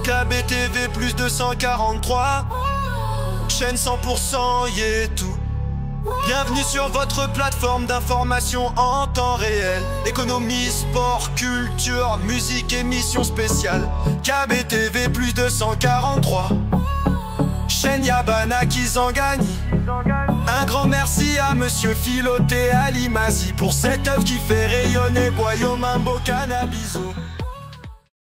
KBTV plus 243, chaîne 100% tout. Bienvenue sur votre plateforme d'information en temps réel. Économie, sport, culture, musique, émission spéciale. KBTV plus 243, chaîne Yabana Kizangani. Un grand merci à Monsieur Filoté Alimasi pour cette œuvre qui fait rayonner Boyo Mambo Cannabiso.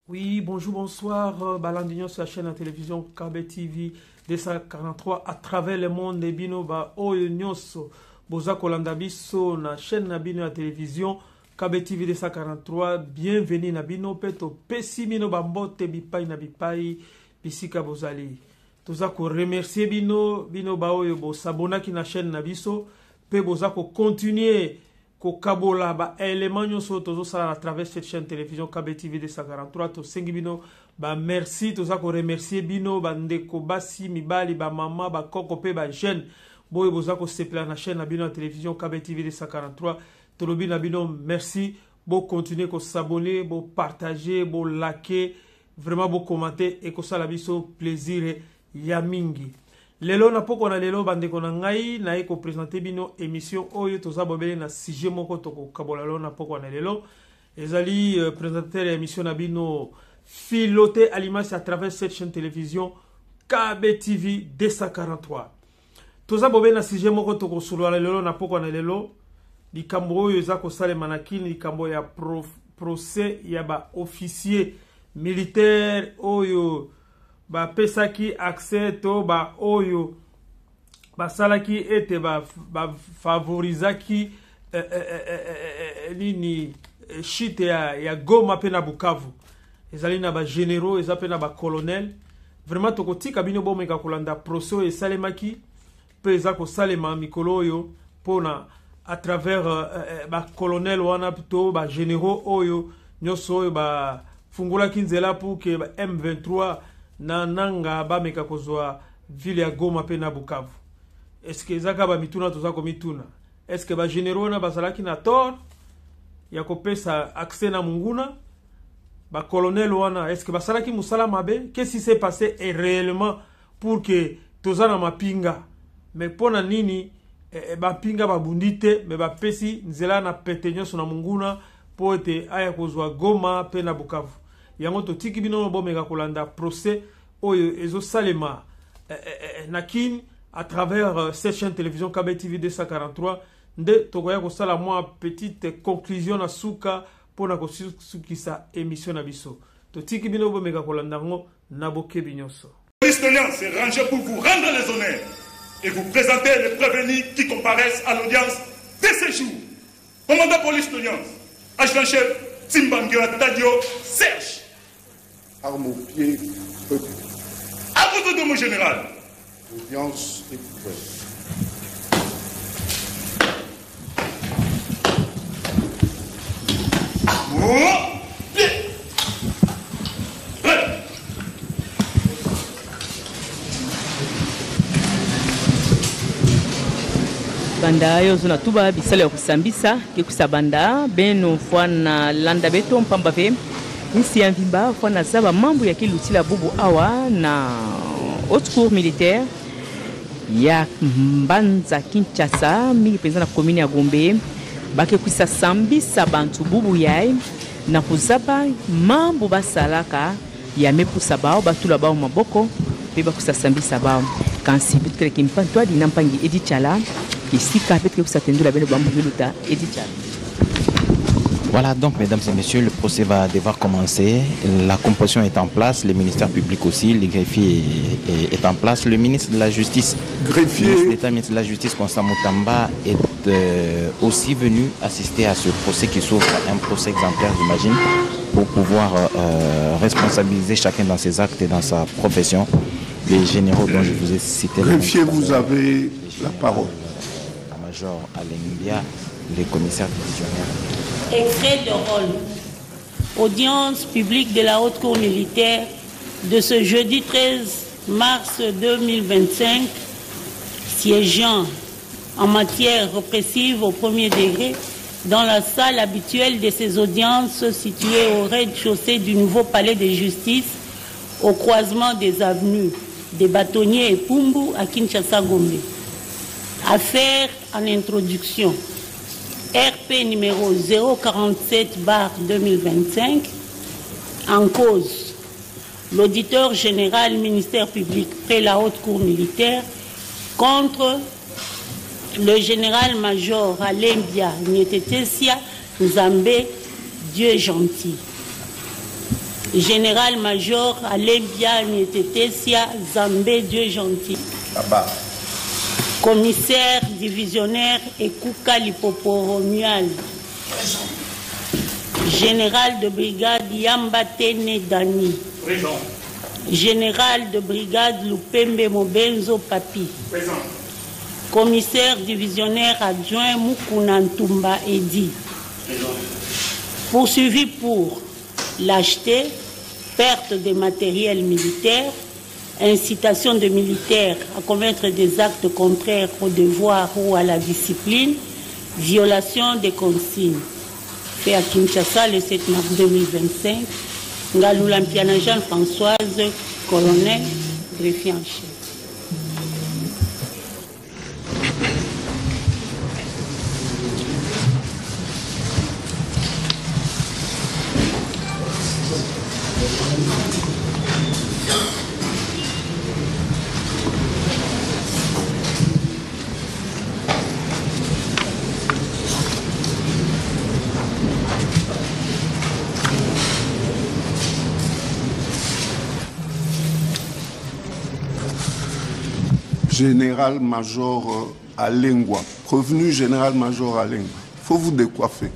Oui, bonjour, bonsoir, Balandignon sur la chaîne de télévision KBTV 243 à travers le monde de Bino ba Oyo Nyoso Boza Kolanda Biso na chaîne na Bino à télévision KBTV 243. Bienvenue na Bino Peto Pesi Bino Bambote Bipai na Bipai Bisika Bozali. Toza ko remercier Bino ba Oyo bo s'abonner ki na chaîne na Biso pe boza ko continuer ko kabola ba élément nyonso tozo sala à travers cette chaîne télévision KBTV 243 to sengi Bino ba merci toza ko remercier Bino ba ndeko basi mibali ba mama ba koko pe ba jeune boye boza ko sepla na chaîne na Bino na télévision KBTV 243 to lobi na Bino merci bo continuer ko s'abonner bo partager bo liker vraiment bo commenter et ko sala biso plaisir ya mingi. Lelo na poko na lelo bandeko na ngai na eko présenter Bino émission oyo toza bobele na sujet moko toko kabola lelo na poko na lelo ezali présenter émission na Bino Filoté Alimasi à travers cette chaîne télévision KBTV 243. Toza bobele na sujet moko toko solo lelo na poko na lelo likambo oyo eza ko sale manakini likambo ya procès ya ba officier militaire oyo ba pesaki accès to ba oyo ba salaki ete ba favorisaki nini shite ya Goma pe na Bukavu ezali na ba généraux eza pe na ba colonel vraiment tokotika bino bomeka kolanda procès et salemaki pe eza ko salema mikolo oyo pona à travers ba colonel wana to ba généraux oyo nyoso oyo ba fungula kinzela pour que ba M23 na nanga ba meka kozwa ville ya Goma pe na Bukavu. Est-ce que ezaka ba mituna toza ko mituna? Est-ce que ba généraux na bazalaki na tort ya kopesa accès na munguna? Ba colonel wana est-ce que basalaki musala mabe? Qu'est-ce qui s'est passé réellement pour que toza na mapinga? Mais pona nini ba pinga ba bundite me ba pesi nzela na petenyo na munguna po ete aya kozwa Goma pe na Bukavu. Yango to tiki bino bomeka kolanda procès oyo ezo salema nakin à travers cette chaîne télévision KBTV 243 nde tokoya ko sala moi petite conclusion na suka pona ko sukisa émission na biso to tiki bino bomeka kolanda ngo na boke binyoso. L'historien s'est rangé pour vous rendre les honneurs et vous présenter les prévenus qui comparaissent à l'audience dès ce jour. Commandant police de l'audience, adjudant-chef Timbangira Tadio Serge. Arme au pied, peuple. À votre nom, mon général. L'audience est ouverte. Pied. Prêt. Banda yo zona tuba bisale ya kusambisa kikusa banda beno fwana landa beto mpamba ve nisi ya mvimba fwana zaba mambo ya kilutila bubu awa na haute cour militaire ya Mbanza Kinshasa mingi penza na commune ya Gombe bake kusa sambisa bantu bubu yai na kuzaba mambo basalaka ya mepusa bao batula bao maboko pe bakusa sambisa bao kansi bitre kimpantwa dinampangi edichala ici peut-être que vous attendez la belle bambou Edichala. Voilà, donc mesdames et messieurs, le procès va devoir commencer. La composition est en place, le ministère public aussi, le greffier est en place, le ministre de la Justice, l'État ministre de la Justice, Constant Moutamba, est aussi venu assister à ce procès qui s'ouvre, un procès exemplaire, j'imagine, pour pouvoir responsabiliser chacun dans ses actes et dans sa profession. Les généraux dont je vous ai cité. Greffier, vous avez la parole. Major Alengbia, les commissaires divisionnaires. Extrait de rôle. Audience publique de la Haute Cour militaire de ce jeudi 13 mars 2025, siégeant en matière répressive au premier degré dans la salle habituelle de ces audiences située au rez-de-chaussée du nouveau palais de justice au croisement des avenues des Bâtonniers et Pumbu à Kinshasa-Gombe. Affaire en introduction. RP numéro 047/2025. En cause, l'auditeur général ministère public près la haute cour militaire contre le général-major Alembia Nietetesia Nzambe Dieu gentil. Général-major Alembia Nietetesia Nzambe Dieu gentil. Commissaire divisionnaire Ekuka Lipoporomial. Général de brigade Yambatene Dani. Présent. Général de brigade Lupembe Mobenzo Papi. Présent. Commissaire divisionnaire adjoint Mukuna Ntumba Edi. Présent. Poursuivi pour lâcheté, perte de matériel militaire, incitation de militaires à commettre des actes contraires au devoir ou à la discipline, violation des consignes. Fait à Kinshasa le 7 mars 2025, Ngalula Mpiana Jean-Françoise, colonel, greffier en chef. Général-major Alengwa, prévenu général-major Alengwa, il faut vous décoiffer.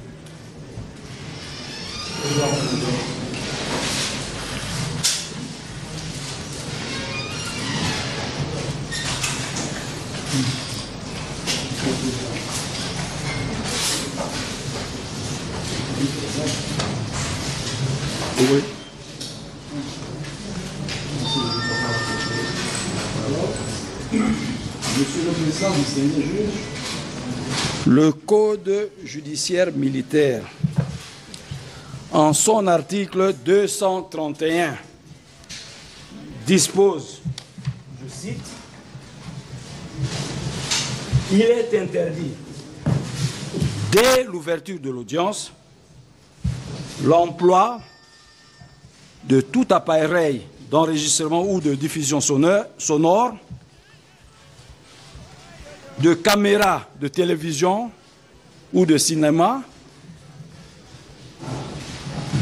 Oui. Monsieur le Président, distingué juge, le Code judiciaire militaire, en son article 231, dispose, je cite, « Il est interdit, dès l'ouverture de l'audience, l'emploi de tout appareil d'enregistrement ou de diffusion sonore, de caméras de télévision ou de cinéma,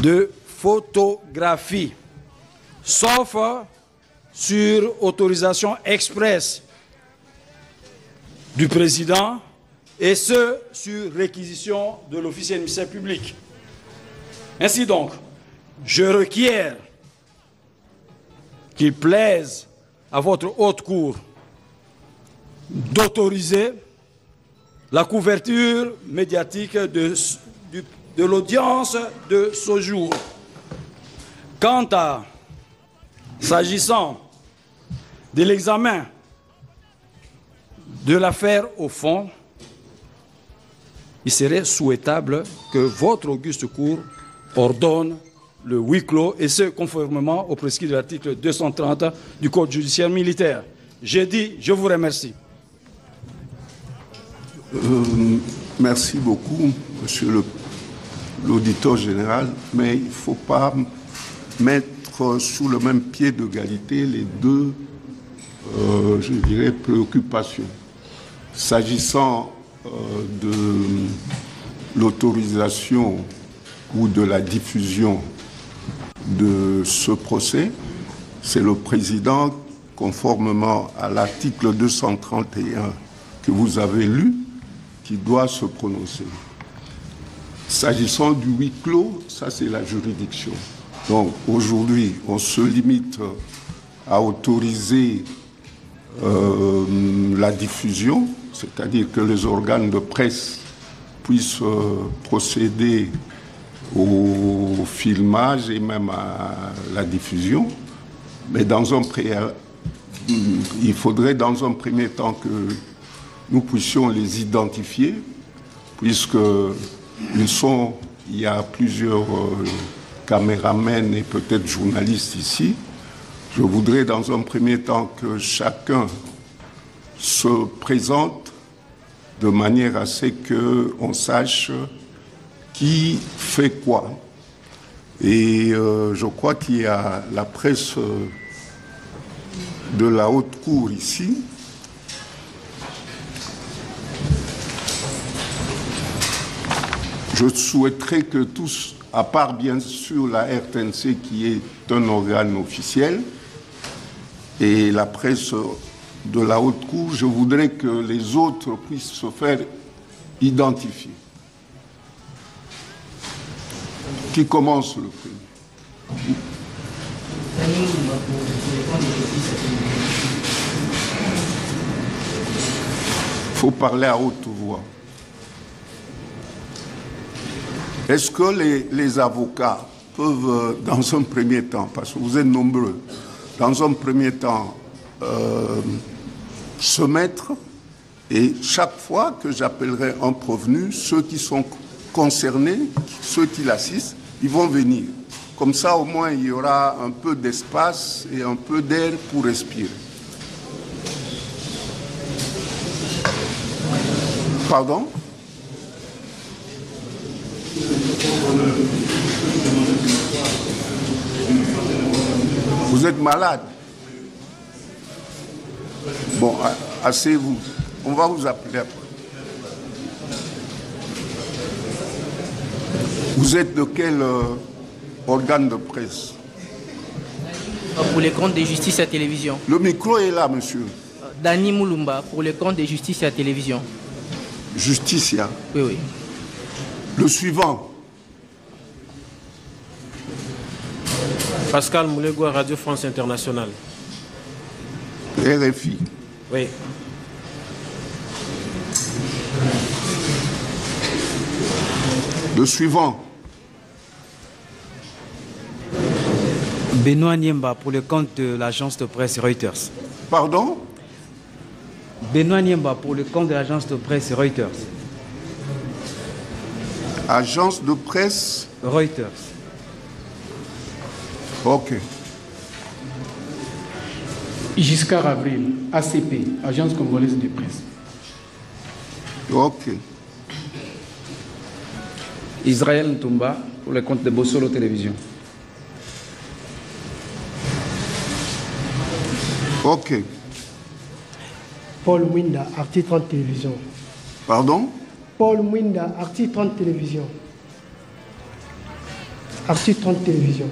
de photographie, sauf sur autorisation expresse du président et ce, sur réquisition de l'officier de ministère public. Ainsi donc, je requiers qu'il plaise à votre haute cour d'autoriser la couverture médiatique de l'audience de ce jour. Quant à, s'agissant de l'examen de l'affaire au fond, il serait souhaitable que votre auguste cour ordonne le huis clos, et ce, conformément au prescrit de l'article 230 du Code judiciaire militaire. J'ai dit, je vous remercie. Merci beaucoup, monsieur l'auditeur général, mais il ne faut pas mettre sous le même pied d'égalité les deux, je dirais, préoccupations. S'agissant de l'autorisation ou de la diffusion de ce procès, c'est le président, conformément à l'article 231 que vous avez lu, qui doit se prononcer. S'agissant du huis clos, ça c'est la juridiction. Donc aujourd'hui, on se limite à autoriser la diffusion, c'est-à-dire que les organes de presse puissent procéder au filmage et même à la diffusion. Mais il faudrait dans un premier temps que nous puissions les identifier, puisqu'il y a plusieurs caméramens et peut-être journalistes ici. Je voudrais dans un premier temps que chacun se présente de manière à ce qu'on sache qui fait quoi. Et je crois qu'il y a la presse de la haute cour ici. Je souhaiterais que tous, à part bien sûr la RTNC qui est un organe officiel, et la presse de la haute cour, je voudrais que les autres puissent se faire identifier. Qui commence le premier? Il faut parler à haute voix. Est-ce que les avocats peuvent, dans un premier temps, parce que vous êtes nombreux, dans un premier temps, se mettre, et chaque fois que j'appellerai un prévenu, ceux qui sont concernés, ceux qui l'assistent, ils vont venir. Comme ça, au moins, il y aura un peu d'espace et un peu d'air pour respirer. Pardon? Vous êtes malade? Bon, asseyez-vous. On va vous appeler après. Vous êtes de quel organe de presse? Pour les comptes de justice à télévision. Le micro est là, monsieur. Dani Moulumba, pour les comptes de justice à télévision. Justicia? Oui, oui. Le suivant. Pascal Moulegua, Radio France Internationale. RFI. Oui. Le suivant. Benoît Niemba, pour le compte de l'agence de presse Reuters. Pardon? Benoît Niemba, pour le compte de l'agence de presse Reuters. Agence de presse Reuters. Ok. Giscard Avril, ACP, Agence congolaise de presse. Ok. Israël Ntumba, pour le compte de Bossolo Télévision. Ok. Paul Mwinda, Arti 30 Télévision. Pardon? Paul Mwinda, Arti 30 Télévision. Arti 30 Télévision.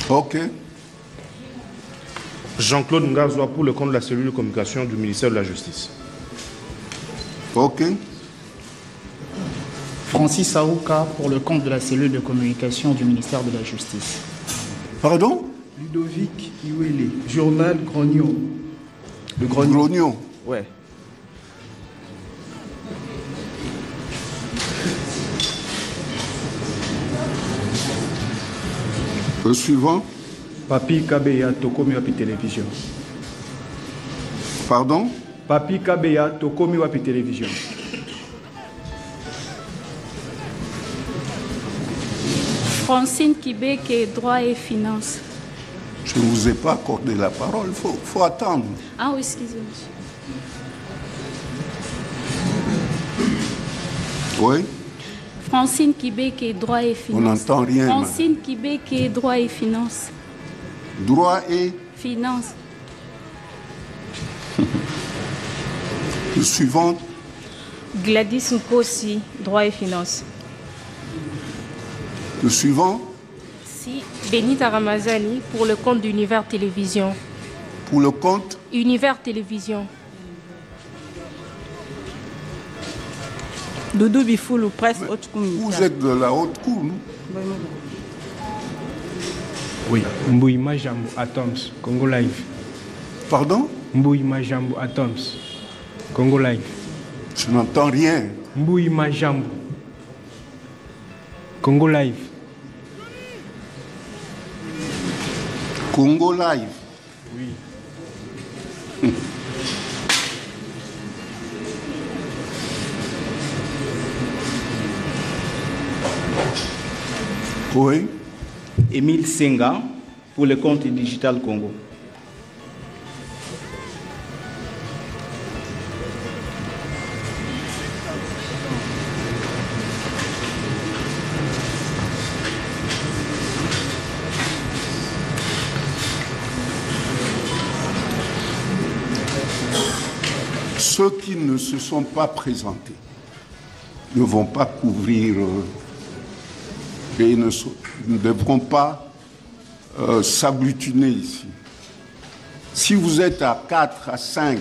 Ok. Jean-Claude Ngazoua, pour le compte de la cellule de communication du ministère de la Justice. Ok. Francis Aouka, pour le compte de la cellule de communication du ministère de la Justice. Pardon? Ludovic Iwele, journal Grognon. Le Grognon? Ouais. Le suivant. Papi Kabeya, Tokomi Wapi Télévision. Pardon? Papi Kabeya, Tokomi Wapi Télévision. Francine Kibeke, droit et finances. Je ne vous ai pas accordé la parole, il faut attendre. Ah oui, excusez-moi. Oui? Francine Kibeke, droit et finances. On n'entend rien. Francine Kibeke, droit et finances. Droit et? Finances. Le suivant. Gladys Nkosi, droit et finances. Le suivant. Si, Benita Ramazani, pour le compte d'Univers Télévision. Pour le compte? Univers Télévision. Doudou Bifoulou, presse haute cour. Vous êtes de la haute cour, non? Oui, Mbouy Majambo Atoms, Congo Live. Pardon? Mbouy Majambo Atoms, Congo Live. Je n'entends rien. Mbouy Majambo, Congo Live. Congo Live? Oui. Oui. Émile Senga, pour le compte Digital Congo. Ceux qui ne se sont pas présentés ne vont pas couvrir et ne devront pas s'agglutiner ici. Si vous êtes à 4, à 5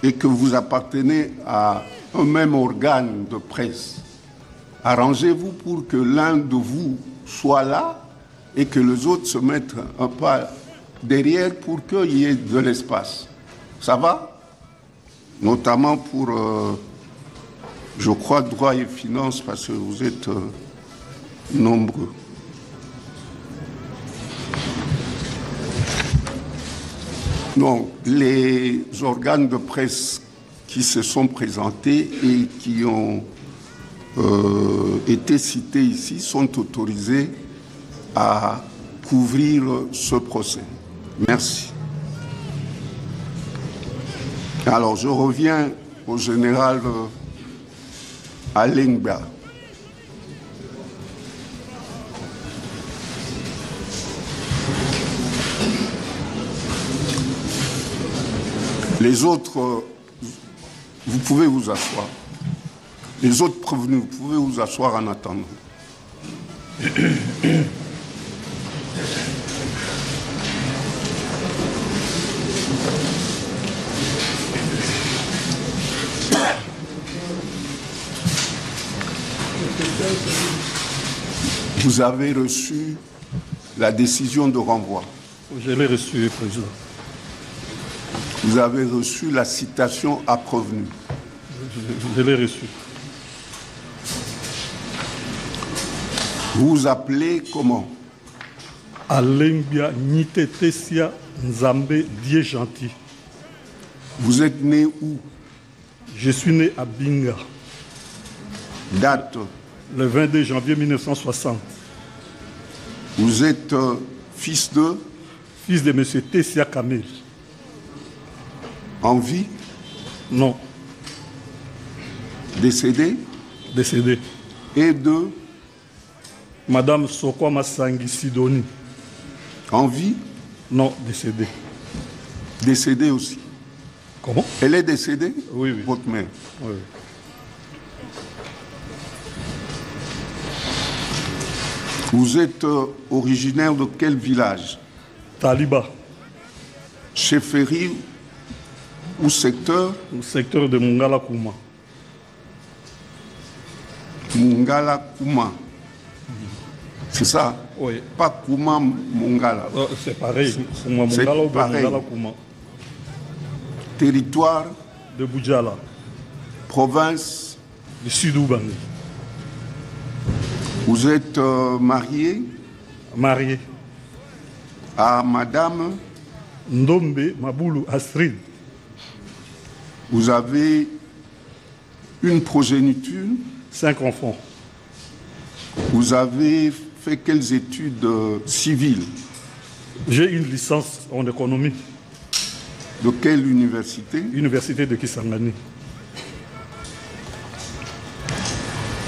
et que vous appartenez à un même organe de presse, arrangez-vous pour que l'un de vous soit là et que les autres se mettent un pas derrière pour qu'il y ait de l'espace. Ça va ? Notamment pour, je crois, droit et finances, parce que vous êtes nombreux. Donc, les organes de presse qui se sont présentés et qui ont été cités ici sont autorisés à couvrir ce procès. Merci. Alors, je reviens au général Alengba. Les autres, vous pouvez vous asseoir. Les autres prévenus, vous pouvez vous asseoir en attendant. Vous avez reçu la décision de renvoi. Je l'ai reçu, Président. Vous avez reçu la citation à prévenu. Je l'ai reçu. Vous vous appelez comment? Alengba Nitetesia Nzambe Dieu gentil. Vous êtes né où? Je suis né à Binga. Date? Le 22 janvier 1960. Vous êtes fils de? Fils de M. Tessia Kamel. En vie? Non. Décédé? Décédé. Et de? Madame Sokwa Masangi Sidoni. En vie? Non, décédée. Décédée aussi? Comment? Elle est décédée? Oui, oui. Votre mère? Oui. Vous êtes originaire de quel village? Taliba. Chefferie ou secteur? Au secteur de Mungala Kouma. Mungala Kouma. C'est ça? Oui. Pas Kouma Mungala. C'est pareil. C'est pareil. Territoire? De Boudjala. Province? Du Sud-Oubangi. Vous êtes marié? Marié. À Madame? Ndombe Maboulou Astrid. Vous avez une progéniture? 5 enfants. Vous avez fait quelles études civiles? J'ai une licence en économie. De quelle université? Université de Kisangani.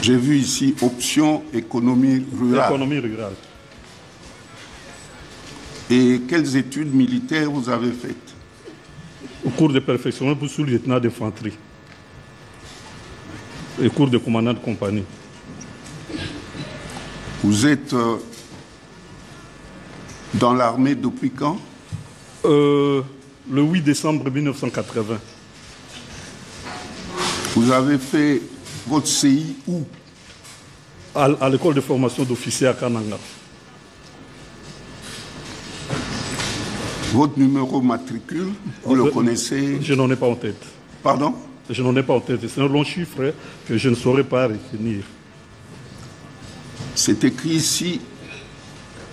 J'ai vu ici option économie rurale. Économie rurale. Et quelles études militaires vous avez faites? Au cours de perfectionnement pour sous-lieutenant d'infanterie. Et cours de commandant de compagnie. Vous êtes dans l'armée depuis quand? Le 8 décembre 1980. Vous avez fait votre CI où? À l'école de formation d'officiers à Kananga. Votre numéro matricule, vous le connaissez? Je n'en ai pas en tête. Pardon? Je n'en ai pas en tête. C'est un long chiffre que je ne saurais pas retenir. C'est écrit ici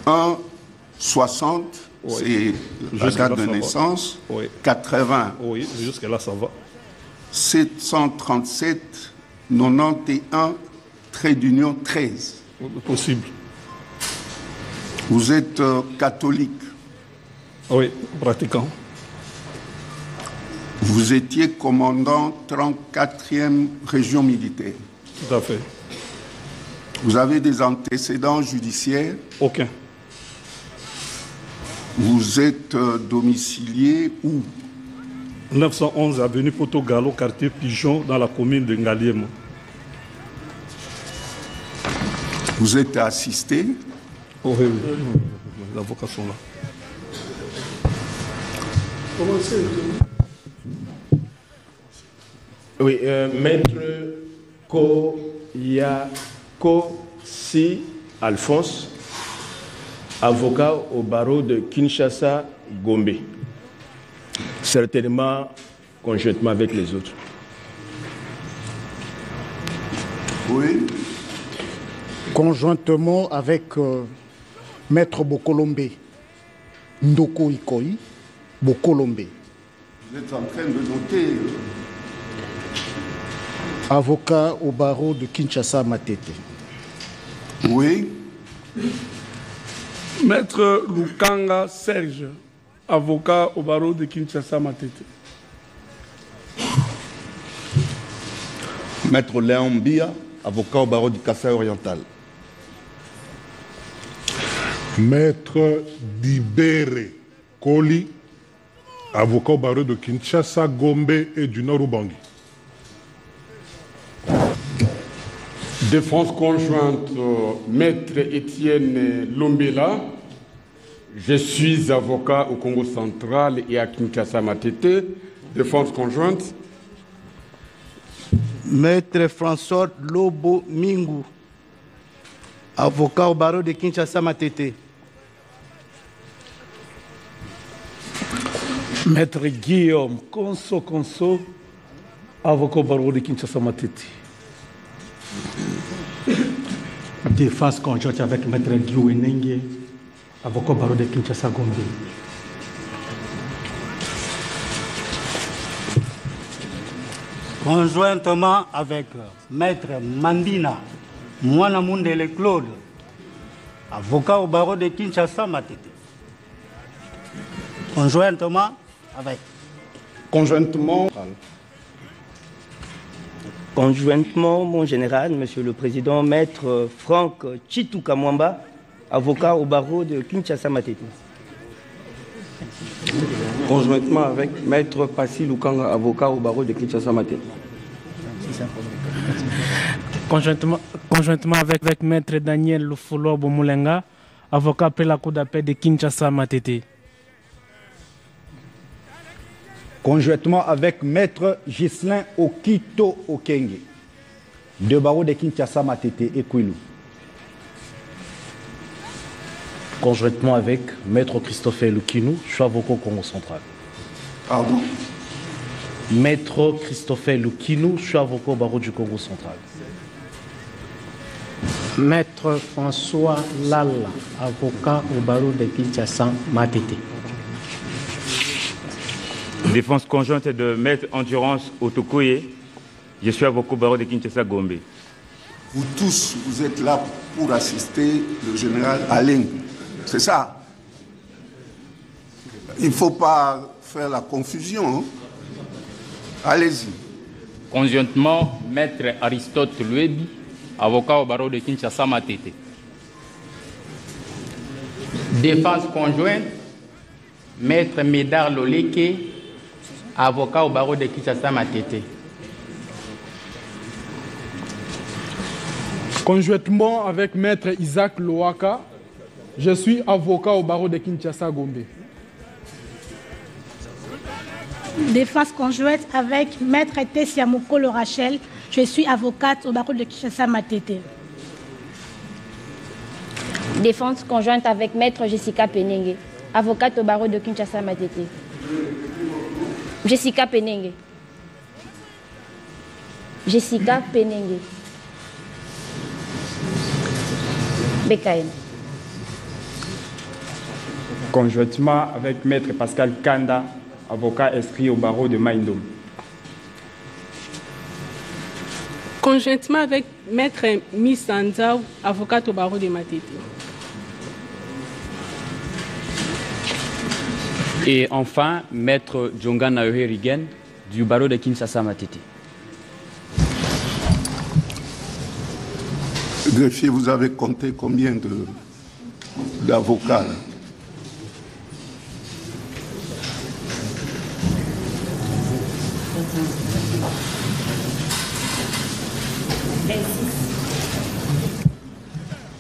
1,60, oui. C'est la date de naissance. Oui. 80. Oui, jusque-là, ça va. 737, 91, trait d'union 13. Possible. Vous êtes catholique? Oui, pratiquant. Vous étiez commandant 34e région militaire? Tout à fait. Vous avez des antécédents judiciaires? Aucun. Vous êtes domicilié où? 911 avenue Poto Gallo, quartier Pigeon, dans la commune de Ngaliema. Vous êtes assisté? Oh, oui, oui. Les avocats sont là. Oui, maître Koyakosi Alphonse, avocat au barreau de Kinshasa, Gombe. Certainement conjointement avec les autres. Oui. Conjointement avec Maître Bokolombe, Ndoko Ikoi, Bokolombe. Vous êtes en train de noter. Avocat au barreau de Kinshasa, Matete. Oui. Maître Lukanga Serge, avocat au barreau de Kinshasa, Matete. Maître Léon Mbia, avocat au barreau du Kassai oriental. Maître Dibere Koli, avocat au barreau de Kinshasa, Gombe et du Nord-Ubangi. Défense conjointe, Maître Étienne Lombela. Je suis avocat au Congo central et à Kinshasa Matete. Défense conjointe. Maître François Lobo Mingu, avocat au barreau de Kinshasa Matete. Maître Guillaume Konso, avocat au barreau de Kinshasa Matete. Défense conjointe avec Maître Guillaume Enenge, avocat au barreau de Kinshasa Gombe. Conjointement avec Maître Mandina Mwanamundele Claude, avocat au barreau de Kinshasa Matete. Conjointement avec. Conjointement. Conjointement, mon général, Monsieur le Président, Maître Franck Chituka Mwamba, avocat au barreau de Kinshasa Matete. Conjointement avec Maître Passi Lukanga, avocat au barreau de Kinshasa Matete. Conjointement avec Maître Daniel Lufolo Bomulenga, avocat après la Cour d'appel de Kinshasa Matete. Conjointement avec Maître Ghislain Okito Okenge, de barreau de Kinshasa Matete et Kwilu. Conjointement avec Maître Christophe Lukinou, je suis avocat au Congo central. Pardon? Maître Christophe Lukinou, je suis avocat au barreau du Congo central. Maître François Lala, avocat au barreau de Kinshasa Matete. Défense conjointe de Maître Endurance Otokoye, je suis avocat au barreau de Kinshasa Gombe. Vous tous, vous êtes là pour assister le général Alain. C'est ça. Il ne faut pas faire la confusion. Hein? Allez-y. Conjointement, Maître Aristote Luebi, avocat au barreau de Kinshasa Matete. Défense conjointe, Maître Médard Loleke, avocat au barreau de Kinshasa Matete. Conjointement avec Maître Isaac Loaka, je suis avocat au barreau de Kinshasa Gombe. Défense conjointe avec Maître Tessia Mokolo Rachel, je suis avocate au barreau de Kinshasa Matete. Défense conjointe avec Maître Jessica Penenge, avocate au barreau de Kinshasa Matete. Jessica Penenge. Jessica Penenge. BKM. Conjointement avec Maître Pascal Kanda, avocat inscrit au barreau de Maïndom. Conjointement avec Maître Miss Anzaou, avocate au barreau de Matete. Et enfin, Maître Djonga Naohe Rigen du barreau de Kinshasa Matete. Greffier, vous avez compté combien d'avocats?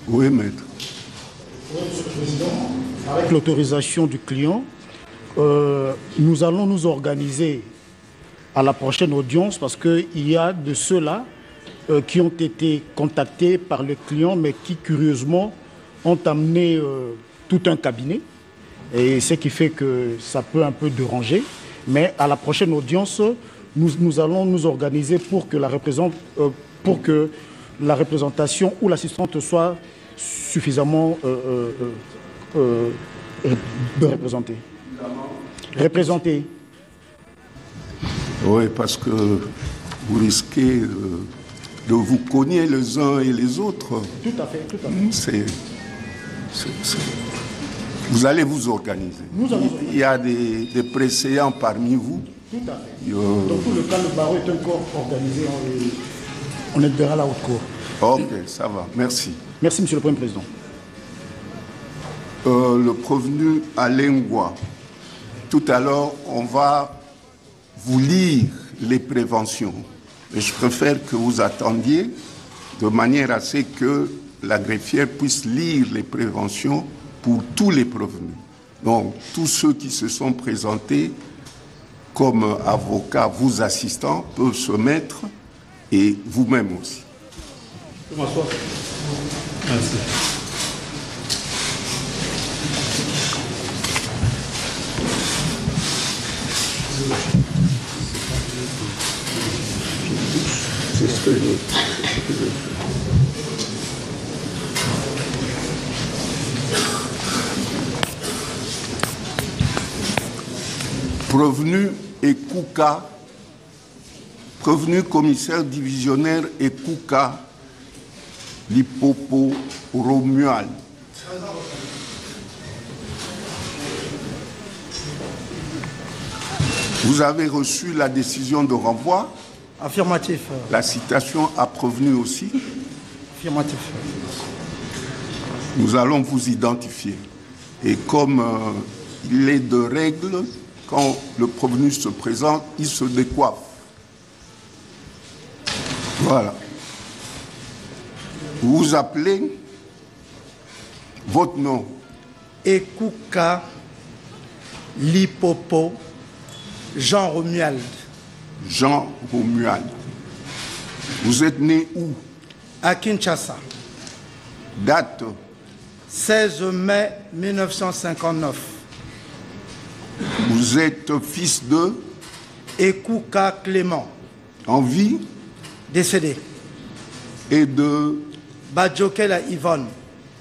Oui, maître. Oui, Monsieur le Président, avec l'autorisation du client, nous allons nous organiser à la prochaine audience parce qu'il y a de ceux-là qui ont été contactés par le client mais qui, curieusement, ont amené tout un cabinet. Et ce qui fait que ça peut un peu déranger. Mais à la prochaine audience, nous allons nous organiser pour que la représentation ou l'assistante soit suffisamment représentée. Oui, parce que vous risquez de vous cogner les uns et les autres. Tout à fait, tout à fait. Vous allez vous organiser. Il y a des préséants parmi vous. Tout à fait. Dans tout le cas, le barreau est encore organisé. On est vers la haute cour. Ok, ça va. Merci. Merci, Monsieur le Premier Président. Le prévenu Alain Ngoua. Tout à l'heure, on va vous lire les préventions. Et je préfère que vous attendiez de manière à ce que la greffière puisse lire les préventions pour tous les prévenus. Donc, tous ceux qui se sont présentés comme avocats, vous assistants, peuvent se mettre, et vous-même aussi. Je peux m'asseoir. Merci. C'est ce que je veux. Prévenu Ekouka, prévenu commissaire divisionnaire Ekouka Lipopo Romuald. Vous avez reçu la décision de renvoi? Affirmatif. La citation a prévenu aussi? Affirmatif. Nous allons vous identifier. Et comme il est de règle, quand le prévenu se présente, il se décoiffe. Voilà. Vous vous appelez? Votre nom? Ekouka Lipopo Jean Romuald. Jean Romuald. Vous êtes né où? À Kinshasa. Date? 16 mai 1959. Vous êtes fils de? Ekouka Clément. En vie? Décédé. Et de? Badjokela Yvonne.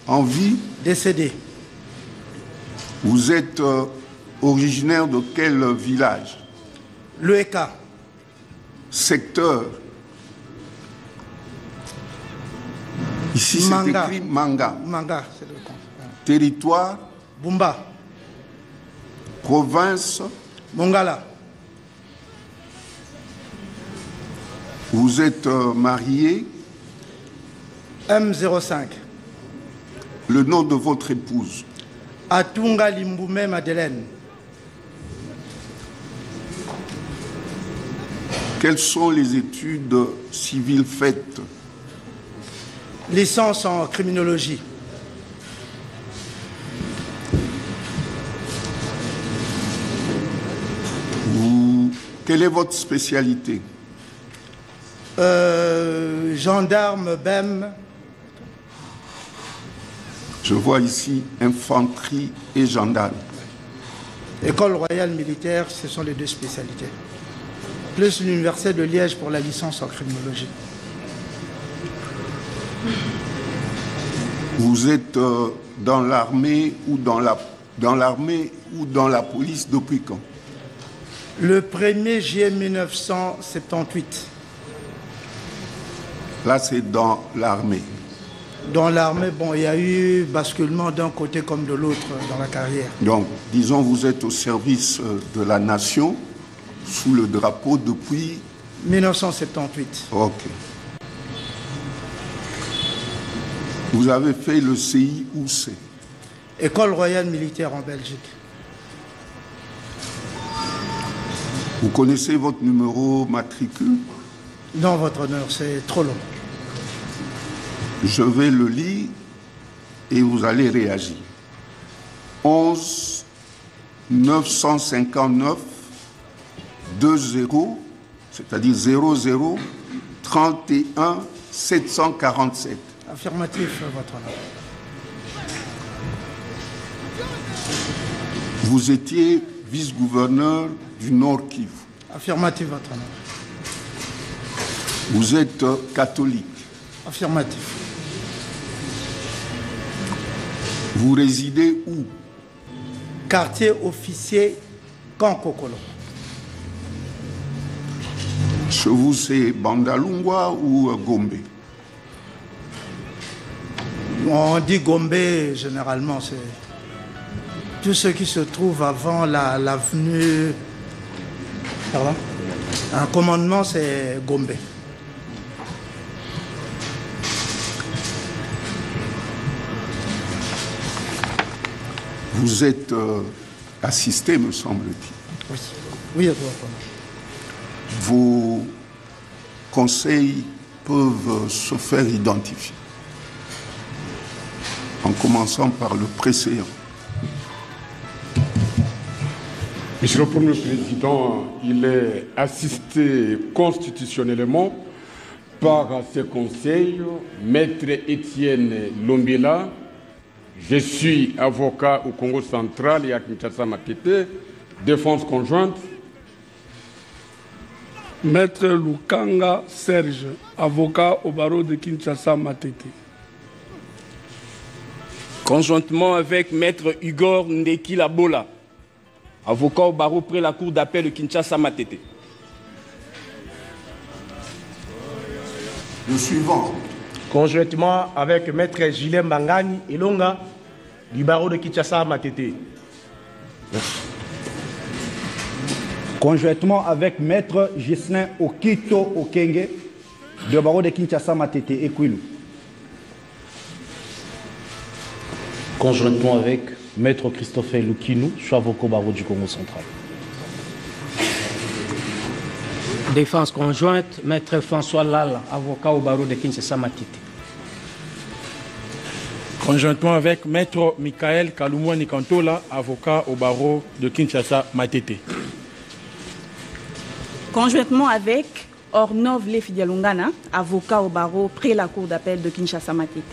En vie? Décédé. Vous êtes originaire de quel village? L'EK. Secteur? Ici, c'est écrit Manga. Manga, c'est le compte. Territoire? Bumba. Province? Mongala. Vous êtes marié? M05. Le nom de votre épouse? Atunga Limboumé Madeleine. Quelles sont les études civiles faites? Licence en criminologie. Quelle est votre spécialité? Gendarme, BEM. Je vois ici infanterie et gendarme. École royale militaire, ce sont les deux spécialités. Plus l'université de Liège pour la licence en criminologie. Vous êtes dans l'armée ou dans la police depuis quand? Le 1er juillet 1978. Là, c'est dans l'armée. Dans l'armée, bon, il y a eu basculement d'un côté comme de l'autre dans la carrière. Donc, disons, vous êtes au service de la nation sous le drapeau depuis 1978. Ok. Vous avez fait le CI où c'est? École royale militaire en Belgique. Vous connaissez votre numéro matricule? Non, votre honneur, c'est trop long. Je vais le lire et vous allez réagir. 11 959 20, c'est-à-dire 00 31 747. Affirmatif, votre honneur. Vous étiez vice-gouverneur du Nord Kivu. Affirmatif, votre honneur. Vous êtes catholique. Affirmatif. Vous résidez où? Quartier officier Kankokolo. Chez vous, c'est Bandalungwa ou Gombe? On dit Gombe, généralement, c'est tout ce qui se trouve avant l'avenue. Pardon? Un commandement, c'est Gombe. Vous êtes assisté, me semble-t-il. Oui, oui, votre honneur. Vos conseils peuvent se faire identifier, en commençant par le précédent. Monsieur le Premier Président, il est assisté constitutionnellement par ses conseils, Maître Étienne Lombela. Je suis avocat au Congo central et à Kinshasa Matete, défense conjointe. Maître Lukanga Serge, avocat au barreau de Kinshasa Matete. Conjointement avec Maître Igor Ndeki Labola, avocat au barreau près la cour d'appel de Kinshasa Matete. Le suivant. Conjointement avec Maître Gilles Mbangani Elonga du barreau de Kinshasa Matete. Conjointement avec Maître Gislin Okito Okenge du barreau de Kinshasa Matete et Kwilu. Conjointement avec Maître Christophe Lukinou, je suis avocat au barreau du Congo central. Défense conjointe, Maître François Lala, avocat au barreau de Kinshasa Matete. Conjointement avec Maître Michael Kalumwa Nikantola, avocat au barreau de Kinshasa Matete. Conjointement avec Ornov Lefidialungana, avocat au barreau près la cour d'appel de Kinshasa Matete.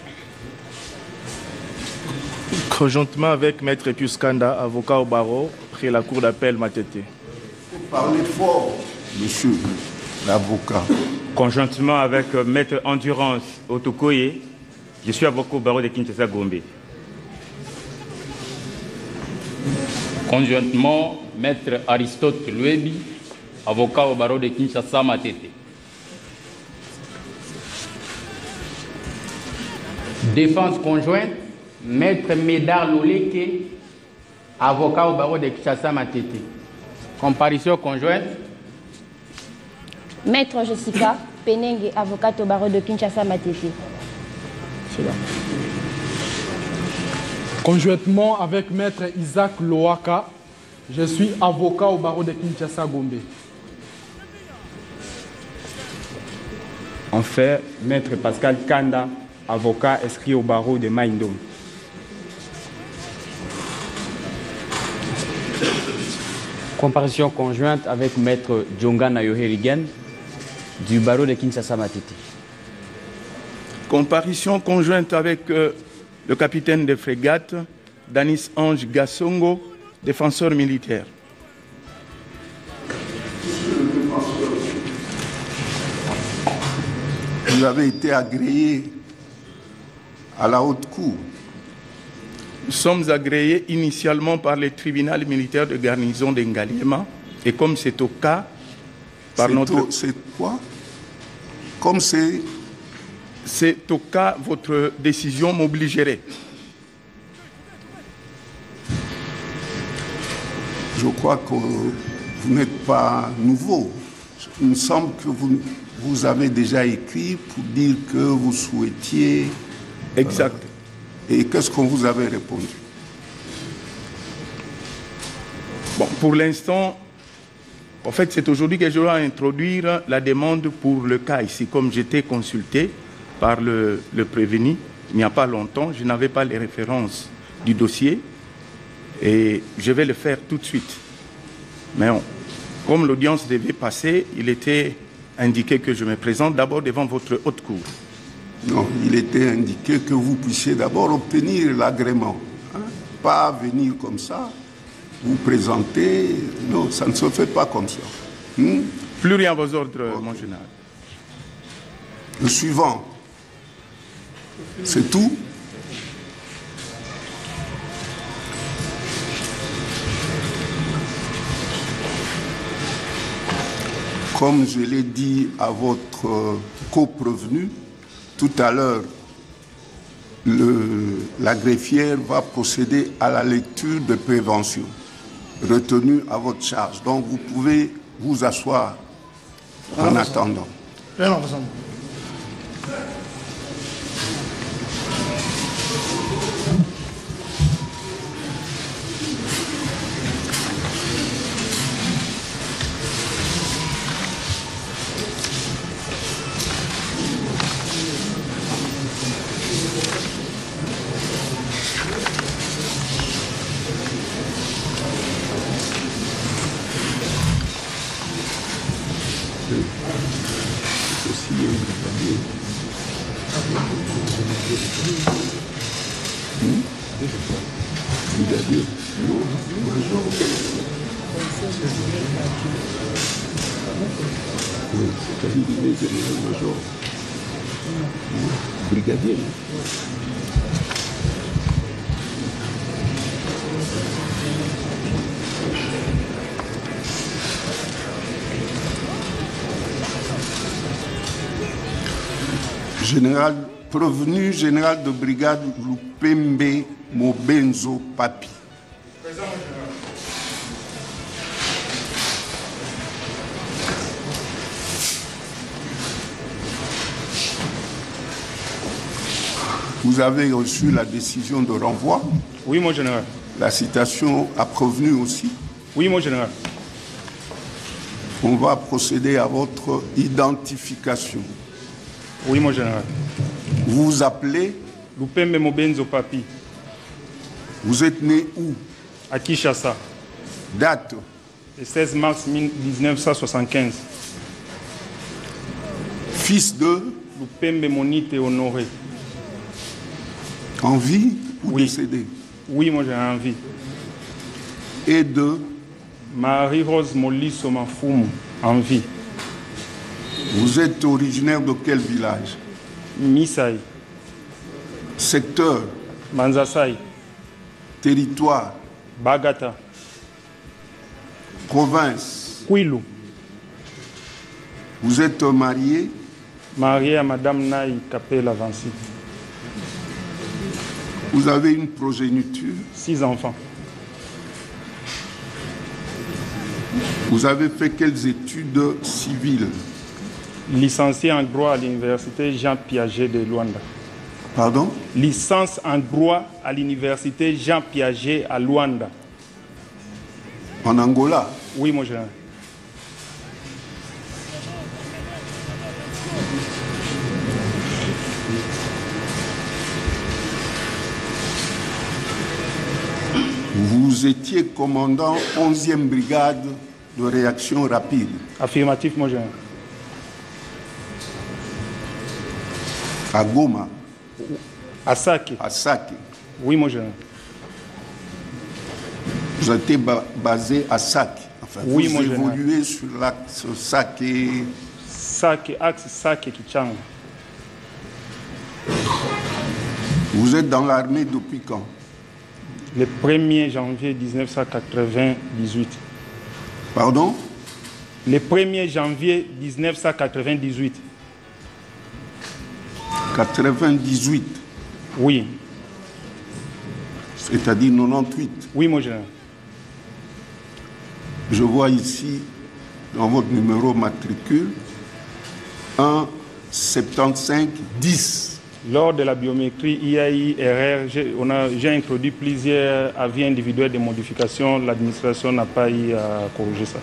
Conjointement avec Maître Pius Kanda, avocat au barreau près la cour d'appel Matete. Parlez fort, monsieur l'avocat. Conjointement avec Maître Endurance Otokoye, je suis avocat au barreau de Kinshasa Gombe. Conjointement, Maître Aristote Luebi, avocat au barreau de Kinshasa Matete. Défense conjointe, Maître Médard Loleke, avocat au barreau de Kinshasa Matete. Comparution conjointe. Maître Jessica Penenge, avocate au barreau de Kinshasa Matete. Conjointement avec Maître Isaac Loaka, je suis avocat au barreau de Kinshasa Gombe. Enfin, Maître Pascal Kanda, avocat inscrit au barreau de Maïndom. Comparution conjointe avec Maître Djongana Yoherigen du barreau de Kinshasa Matete. Comparution conjointe avec le capitaine de frégate, Danis Ange Gassongo, défenseur militaire. Vous avez été agréé à la haute cour. Nous sommes agréés initialement par le tribunal militaire de garnison d'Engaliema et comme c'est au cas par notre... C'est quoi? Comme c'est... c'est au cas votre décision m'obligerait. Je crois que vous n'êtes pas nouveau. Il me semble que vous avez déjà écrit pour dire que vous souhaitiez... Exact. Et qu'est-ce qu'on vous avait répondu? Bon, pour l'instant, en fait, c'est aujourd'hui que je dois introduire la demande pour le cas ici. Comme j'étais consulté par le prévenu, il n'y a pas longtemps, je n'avais pas les références du dossier et je vais le faire tout de suite. Mais comme l'audience devait passer, il était indiqué que je me présente d'abord devant votre haute cour. Non, il était indiqué que vous puissiez d'abord obtenir l'agrément. Hein? Pas venir comme ça, vous présenter. Non, ça ne se fait pas comme ça. Plus rien à vos ordres, mon général. Le suivant, c'est tout. Comme je l'ai dit à votre co-prévenu, tout à l'heure, la greffière va procéder à la lecture de prévention retenue à votre charge. Donc vous pouvez vous asseoir en attendant. Brigadier. Général, prévenu général de brigade Lupembe Mobenzo Papi. Vous avez reçu la décision de renvoi? Oui, mon général. La citation à prévenu aussi? Oui, mon général. On va procéder à votre identification. Oui, mon général. Vous vous appelez? Lupembe Mobenzo Papi. Vous êtes né où? À Kinshasa. Date? Le 16 mars 1975. Fils de? Lupembe Monite Honoré. En vie ou décédé? Oui, moi j'ai en vie. Et de? Marie-Rose Molisso Mafumu, en vie. Vous êtes originaire de quel village? Misai. Secteur? Manzasai. Territoire? Bagata. Province? Kwilu. Vous êtes marié? Marié à Madame Naï Capella Vancy. Vous avez une progéniture? 6 enfants. Vous avez fait quelles études civiles? Licencié en droit à l'université Jean Piaget de Luanda. Pardon? Licence en droit à l'université Jean Piaget à Luanda. En Angola? Oui, mon général. Vous étiez commandant 11e brigade de réaction rapide. Affirmatif, mon général. À Goma? À Sake. À Sake. Oui, mon général. Vous étiez basé à Sake. Enfin, oui, vous mon général. évoluez sur l'axe Sake. Sake, axe Sake Kichanga. Vous êtes dans l'armée depuis quand? Le 1er janvier 1998. Pardon? Le 1er janvier 1998. 98. Oui. C'est-à-dire 98. Oui, mon général. Je vois ici, dans votre numéro matricule, 1,75,10. Lors de la biométrie IAI-RR, j'ai introduit plusieurs avis individuels de modification. L'administration n'a pas eu à corriger ça.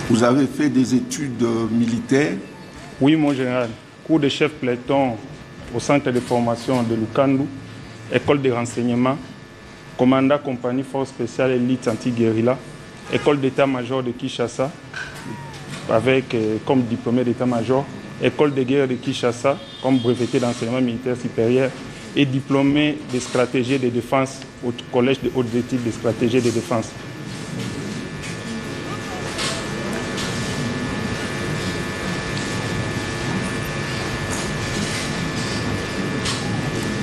Vous avez fait des études militaires? Oui, mon général. Cours de chef peloton au centre de formation de Lukandu, école de renseignement, commandant compagnie force spéciale élite anti-guérilla, école d'état-major de Kinshasa, avec comme diplômé d'état-major, école de guerre de Kinshasa, comme breveté d'enseignement militaire supérieur, et diplômé de stratégie de défense au collège de hautes études de stratégie de défense.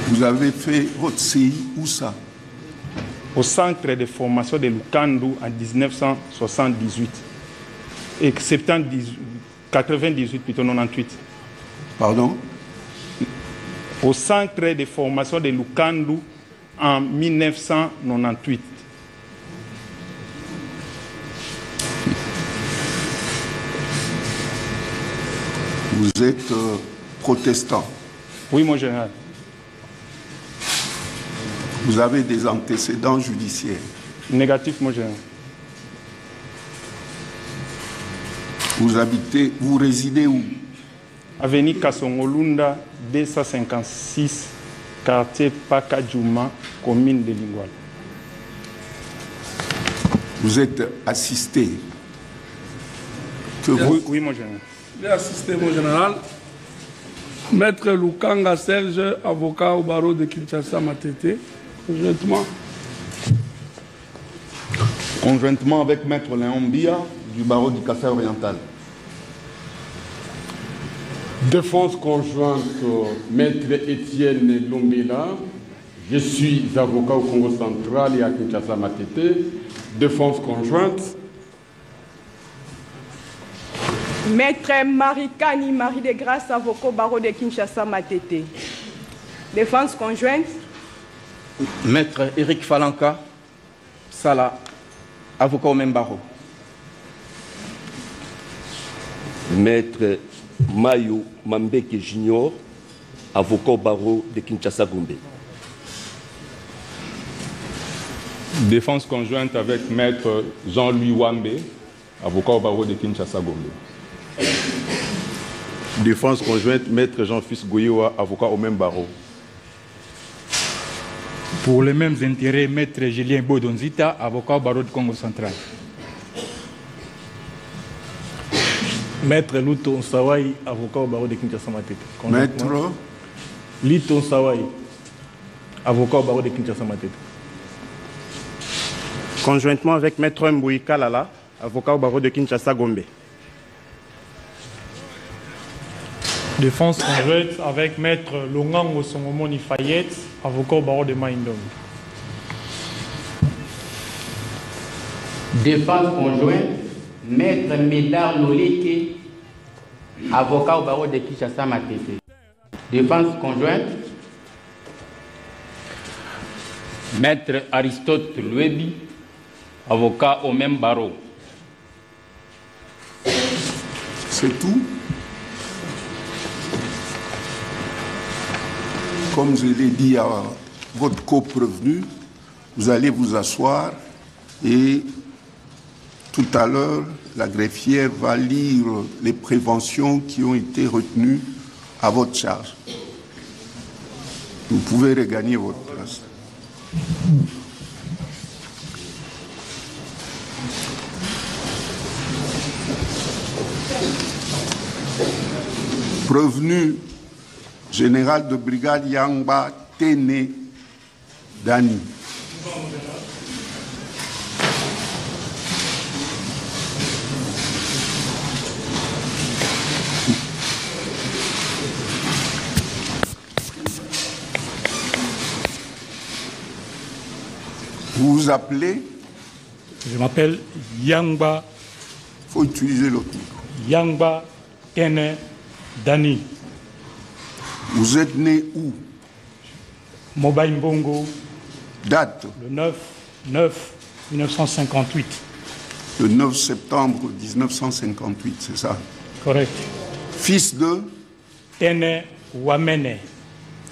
Vous avez fait votre CI où ça? Au centre de formation de Lukandu en 1978. Et 98 plutôt 98. Pardon? Au centre de formation de Lukandu en 1998. Vous êtes protestant? Oui, mon général. Vous avez des antécédents judiciaires? Négatif, mon général. Vous résidez où? Avenue Kassongolunda, 256, quartier Pakadjouma, commune de Lingoual. Vous êtes assisté? Oui, mon général. J'ai assisté, mon général. Maître Lukanga Serge, avocat au barreau de Kinshasa Matete. Conjointement avec Maître Léon Bia du barreau du Kassai oriental. Défense conjointe, Maître Étienne Lombela. Je suis avocat au Congo central et à Kinshasa Matete. Défense conjointe. Maître Marikani Marie de Grâce, avocat au barreau de Kinshasa Matete. Défense conjointe. Maître Eric Falanka, Sala, avocat au même barreau. Maître Mayo Mambeke Junior, avocat au barreau de Kinshasa Gombe. Défense conjointe avec Maître Jean-Louis Wambe, avocat au barreau de Kinshasa Gombe. Défense conjointe, Maître Jean-Fils Goyewa, avocat au même barreau. Pour les mêmes intérêts, Maître Julien Bodonzita, avocat au barreau du Congo central. Maître Luton Sawai, avocat au barreau de Kinshasa Matete. Maître Luton Sawai, avocat au barreau de Kinshasa Matete. Conjointement avec Maître Mboui Kalala, avocat au barreau de Kinshasa Gombe. Défense conjointe avec Maître Longango Songomoni Fayette, avocat au barreau de Maïndom. Défense conjointe, Maître Médard Loleke, avocat au barreau de Kinshasa Matete. Défense conjointe, Maître Aristote Luebi, avocat au même barreau. C'est tout? Comme je l'ai dit à votre co-prévenu, vous allez vous asseoir et tout à l'heure, la greffière va lire les préventions qui ont été retenues à votre charge. Vous pouvez regagner votre place. Prévenu général de brigade Yangba Tene Dani. Vous vous appelez? Je m'appelle Yangba. Il faut utiliser l'autre. Yangba Tene Dani. Vous êtes né où? Mobaï Mbongo. Date? Le 9/9/1958. Le 9 septembre 1958, c'est ça? Correct. Fils de? Tene Wamene.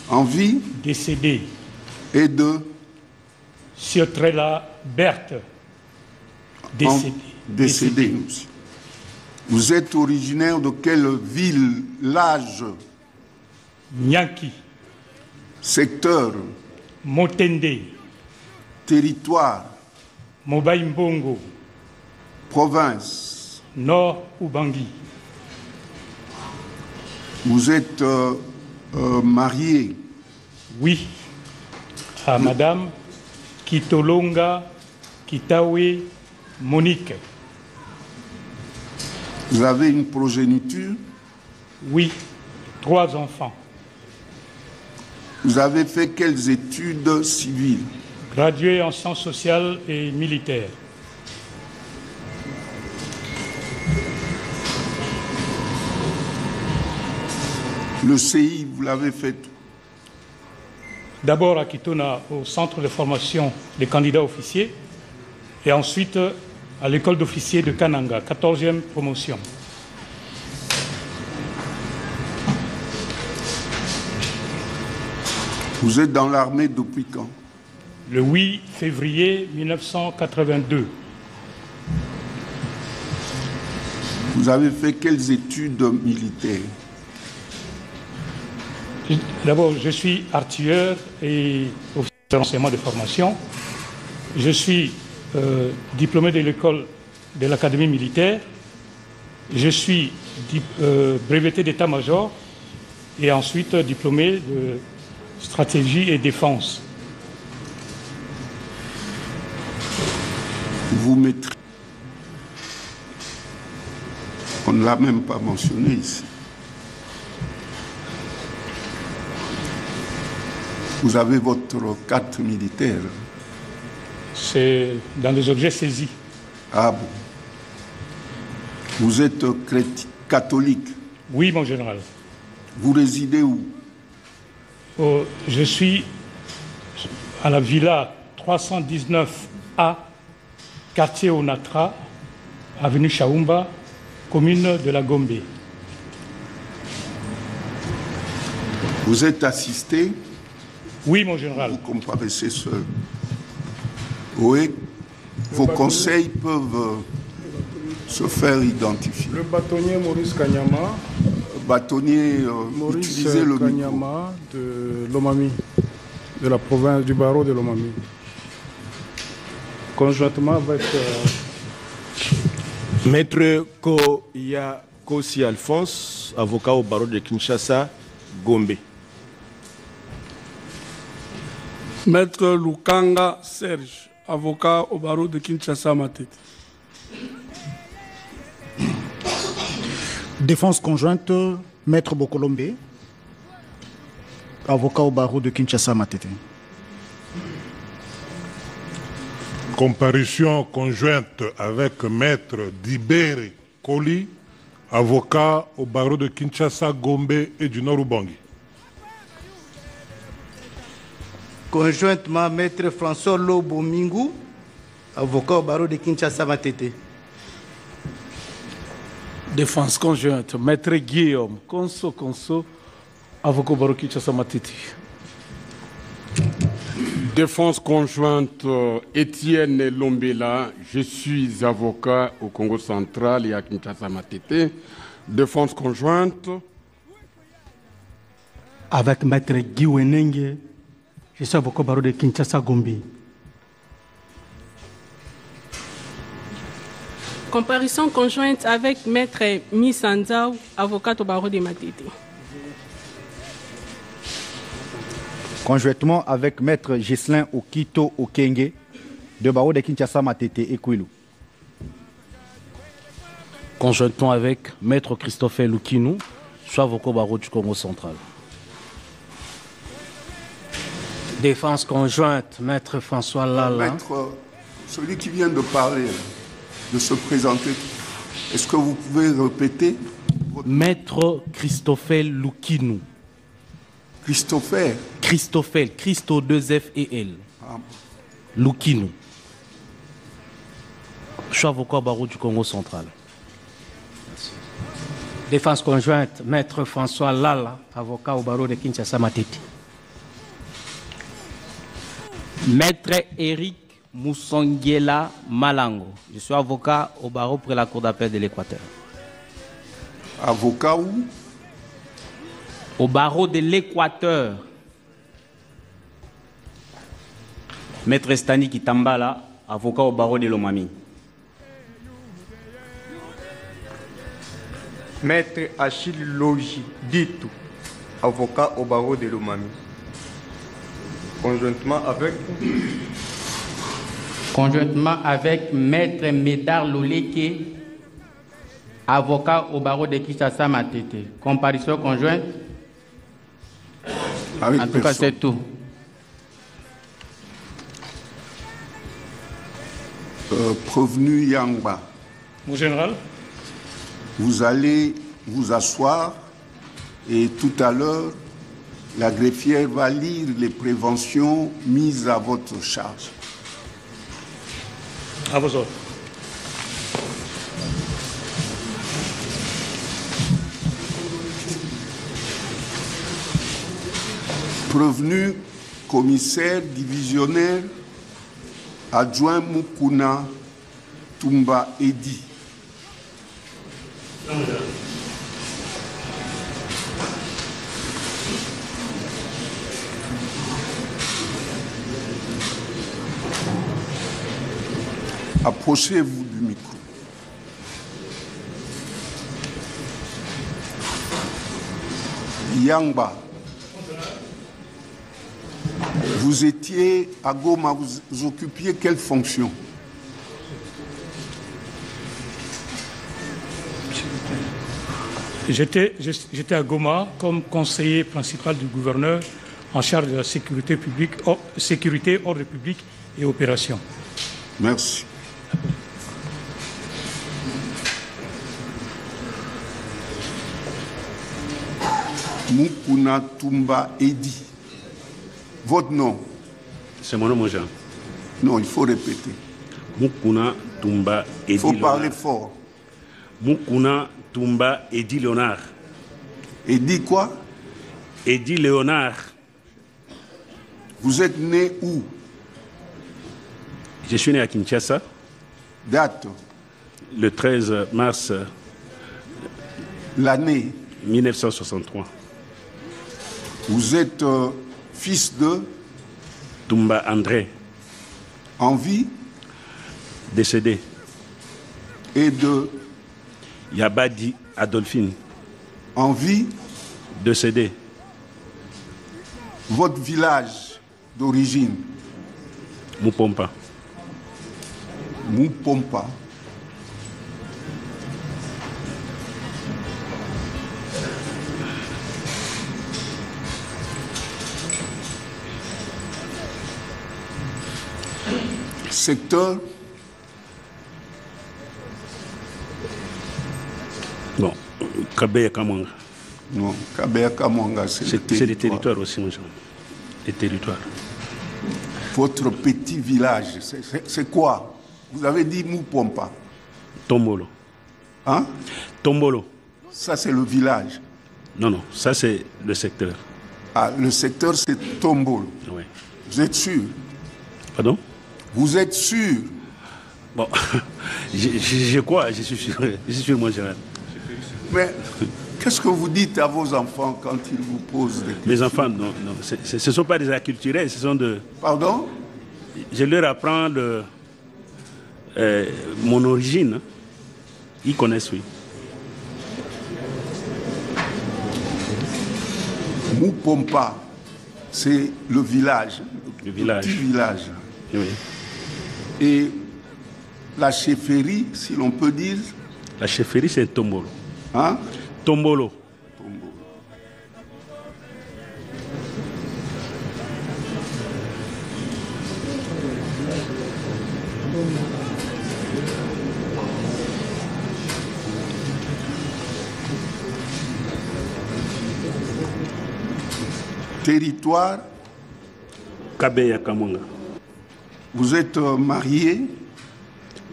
En vie? Décédé. Et de? Siotrela Berthe. Décédé. Décédé. Vous êtes originaire de quelle village? Nyanki. Secteur? Motende. Territoire? Mobaï Mbongo. Province? Nord Ubangi. Vous êtes marié? Oui. À Madame Kitolonga Kitawe Monique. Vous avez une progéniture? Oui. 3 enfants. Vous avez fait quelles études civiles? Gradué en sciences sociales et militaires. Le CI, vous l'avez fait? D'abord à Kitona, au centre de formation des candidats officiers, et ensuite à l'école d'officiers de Kananga, 14e promotion. Vous êtes dans l'armée depuis quand? Le 8 février 1982. Vous avez fait quelles études militaires? D'abord, je suis artilleur et officier de renseignement de formation. Je suis diplômé de l'école de l'académie militaire. Je suis breveté d'état-major et ensuite diplômé de stratégie et défense. Vous maîtrisez. On ne l'a même pas mentionné ici. Vous avez votre carte militaire. C'est dans les objets saisis. Ah bon. Vous êtes catholique? Oui, mon général. Vous résidez où? Je suis à la villa 319A, quartier Onatra, avenue Chaoumba, commune de la Gombe. Vous êtes assisté? Oui, mon général. Vous comparaissez seul. Oui. Vos conseils peuvent se faire identifier. Le bâtonnier Maurice Kanyama. Bâtonnier, utilisez le Kanyama de Lomami, de la province du barreau de Lomami. Conjointement avec Maître Koya Kosi Alphonse, avocat au barreau de Kinshasa, Gombe. Maître Lukanga Serge, avocat au barreau de Kinshasa Matete. Défense conjointe, Maître Bokolombe, avocat au barreau de Kinshasa Matete. Comparution conjointe avec Maître Dibere Koli, avocat au barreau de Kinshasa, Gombe et du Nord Ubangi. Conjointement, Maître François Lobo Mingou, avocat au barreau de Kinshasa Matete. Défense conjointe, Maître Guillaume Konso, avocat au barreau de Kinshasa Matete. Défense conjointe, Étienne Lombela, je suis avocat au Congo central et à Kinshasa Matete. Défense conjointe. Avec Maître Guy Wenenge, je suis avocat au barreau de Kinshasa Gombe. Comparution conjointe avec Maître Misanzao, avocat au barreau de Matete. Conjointement avec Maître Ghislain Okito Okenge, de barreau de Kinshasa Matete et Kwilu. Conjointement avec Maître Christopher Lukinou, je suis avocat au barreau du Congo central. Défense conjointe, Maître François Lala. Maître, celui qui vient de parler, de se présenter, est-ce que vous pouvez répéter Maître Christophel Lukinou. Christophel. Christophel, Christo 2F et L. Lukinou. Je suis avocat au barreau du Congo central. Défense conjointe, Maître François Lala, avocat au barreau de Kinshasa Matete. Maître Eric Moussongela Malango. Je suis avocat au barreau près la Cour d'appel de l'Équateur. Avocat où? Au barreau de l'Équateur. Maître Stani Kitambala, avocat au barreau de Lomami. Maître Achille Logi Ditou, avocat au barreau de Lomami. Conjointement avec Maître Médard Loleke, avocat au barreau de Kinshasa Matete. Comparution conjointe. Avec en tout cas, c'est tout. Prévenu Yangba. Mon général. Vous allez vous asseoir et tout à l'heure, la greffière va lire les préventions mises à votre charge. À vos ordres. Prévenu commissaire divisionnaire adjoint Mukuna Tumba Edi. Approchez-vous du micro. Yangba, vous étiez à Goma, vous occupiez quelle fonction? J'étais à Goma comme conseiller principal du gouverneur en charge de la sécurité publique, sécurité, ordre public et opérations. Merci. Mukuna Tumba Edi. Votre nom? C'est mon nom, mon Jean. Non, il faut répéter. Mukuna Tumba Edi. Il faut parler fort. Mukuna Tumba Edi Léonard. Edi quoi? Edi Léonard. Vous êtes né où? Je suis né à Kinshasa. Date? Le 13 mars. L'année? 1963. Vous êtes fils de? Tumba André. En vie? Décédé. Et de? Yabadi Adolphine. En vie? Décédé. Votre village d'origine? Mupompa. Mupompa. Secteur? Bon, Kabeya Kamanga. Non, Kabeya Kamanga, c'est des territoires aussi, mon Jean. Des territoires. Votre petit village, c'est quoi? Vous avez dit Mupompa. Tombolo. Hein? Tombolo. Ça, c'est le village. Non, non, ça, c'est le secteur. Ah, le secteur, c'est Tombolo. Oui. Vous êtes sûr? Pardon? Vous êtes sûr? Bon, je crois, je suis sûr, mon général. Mais qu'est-ce que vous dites à vos enfants quand ils vous posent des questions? Mes enfants, non, non, ce ne sont pas des acculturés, ce sont de... Pardon? Je leur apprends mon origine. Ils connaissent, oui. Mupompa, c'est le village. Le village. Petit village. Oui. Et la chefferie, si l'on peut dire? La chefferie, c'est Tombolo. Hein? Tombolo. Territoire. Kabeya Kamwanga. Vous êtes marié?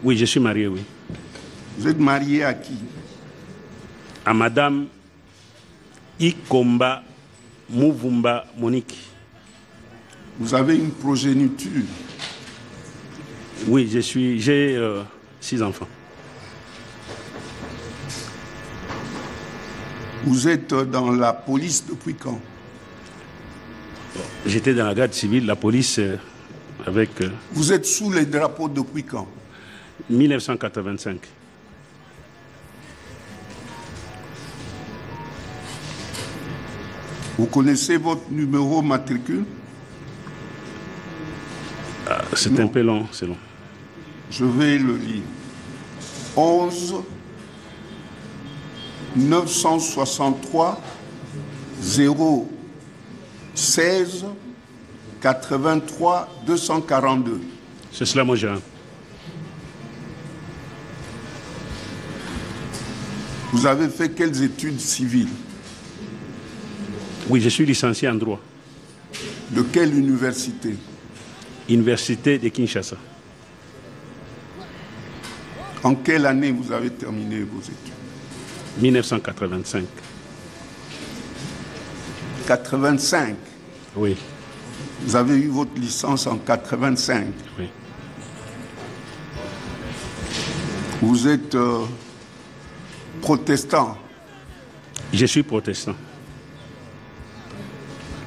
Oui, je suis marié, oui. Vous êtes marié à qui? À Madame Ikomba Mouvumba Monique. Vous avez une progéniture? Oui, j'ai 6 enfants. Vous êtes dans la police depuis quand? J'étais dans la garde civile, la police avec... Vous êtes sous les drapeaux depuis quand? 1985. Vous connaissez votre numéro matricule? C'est un peu long, c'est long. Je vais le lire. 11 963 016 83 242. C'est cela, mon gérant. Vous avez fait quelles études civiles? Oui, je suis licencié en droit. De quelle université? Université de Kinshasa. En quelle année vous avez terminé vos études? 1985. 85? Oui. Vous avez eu votre licence en 85? Oui. Vous êtes protestant? Je suis protestant.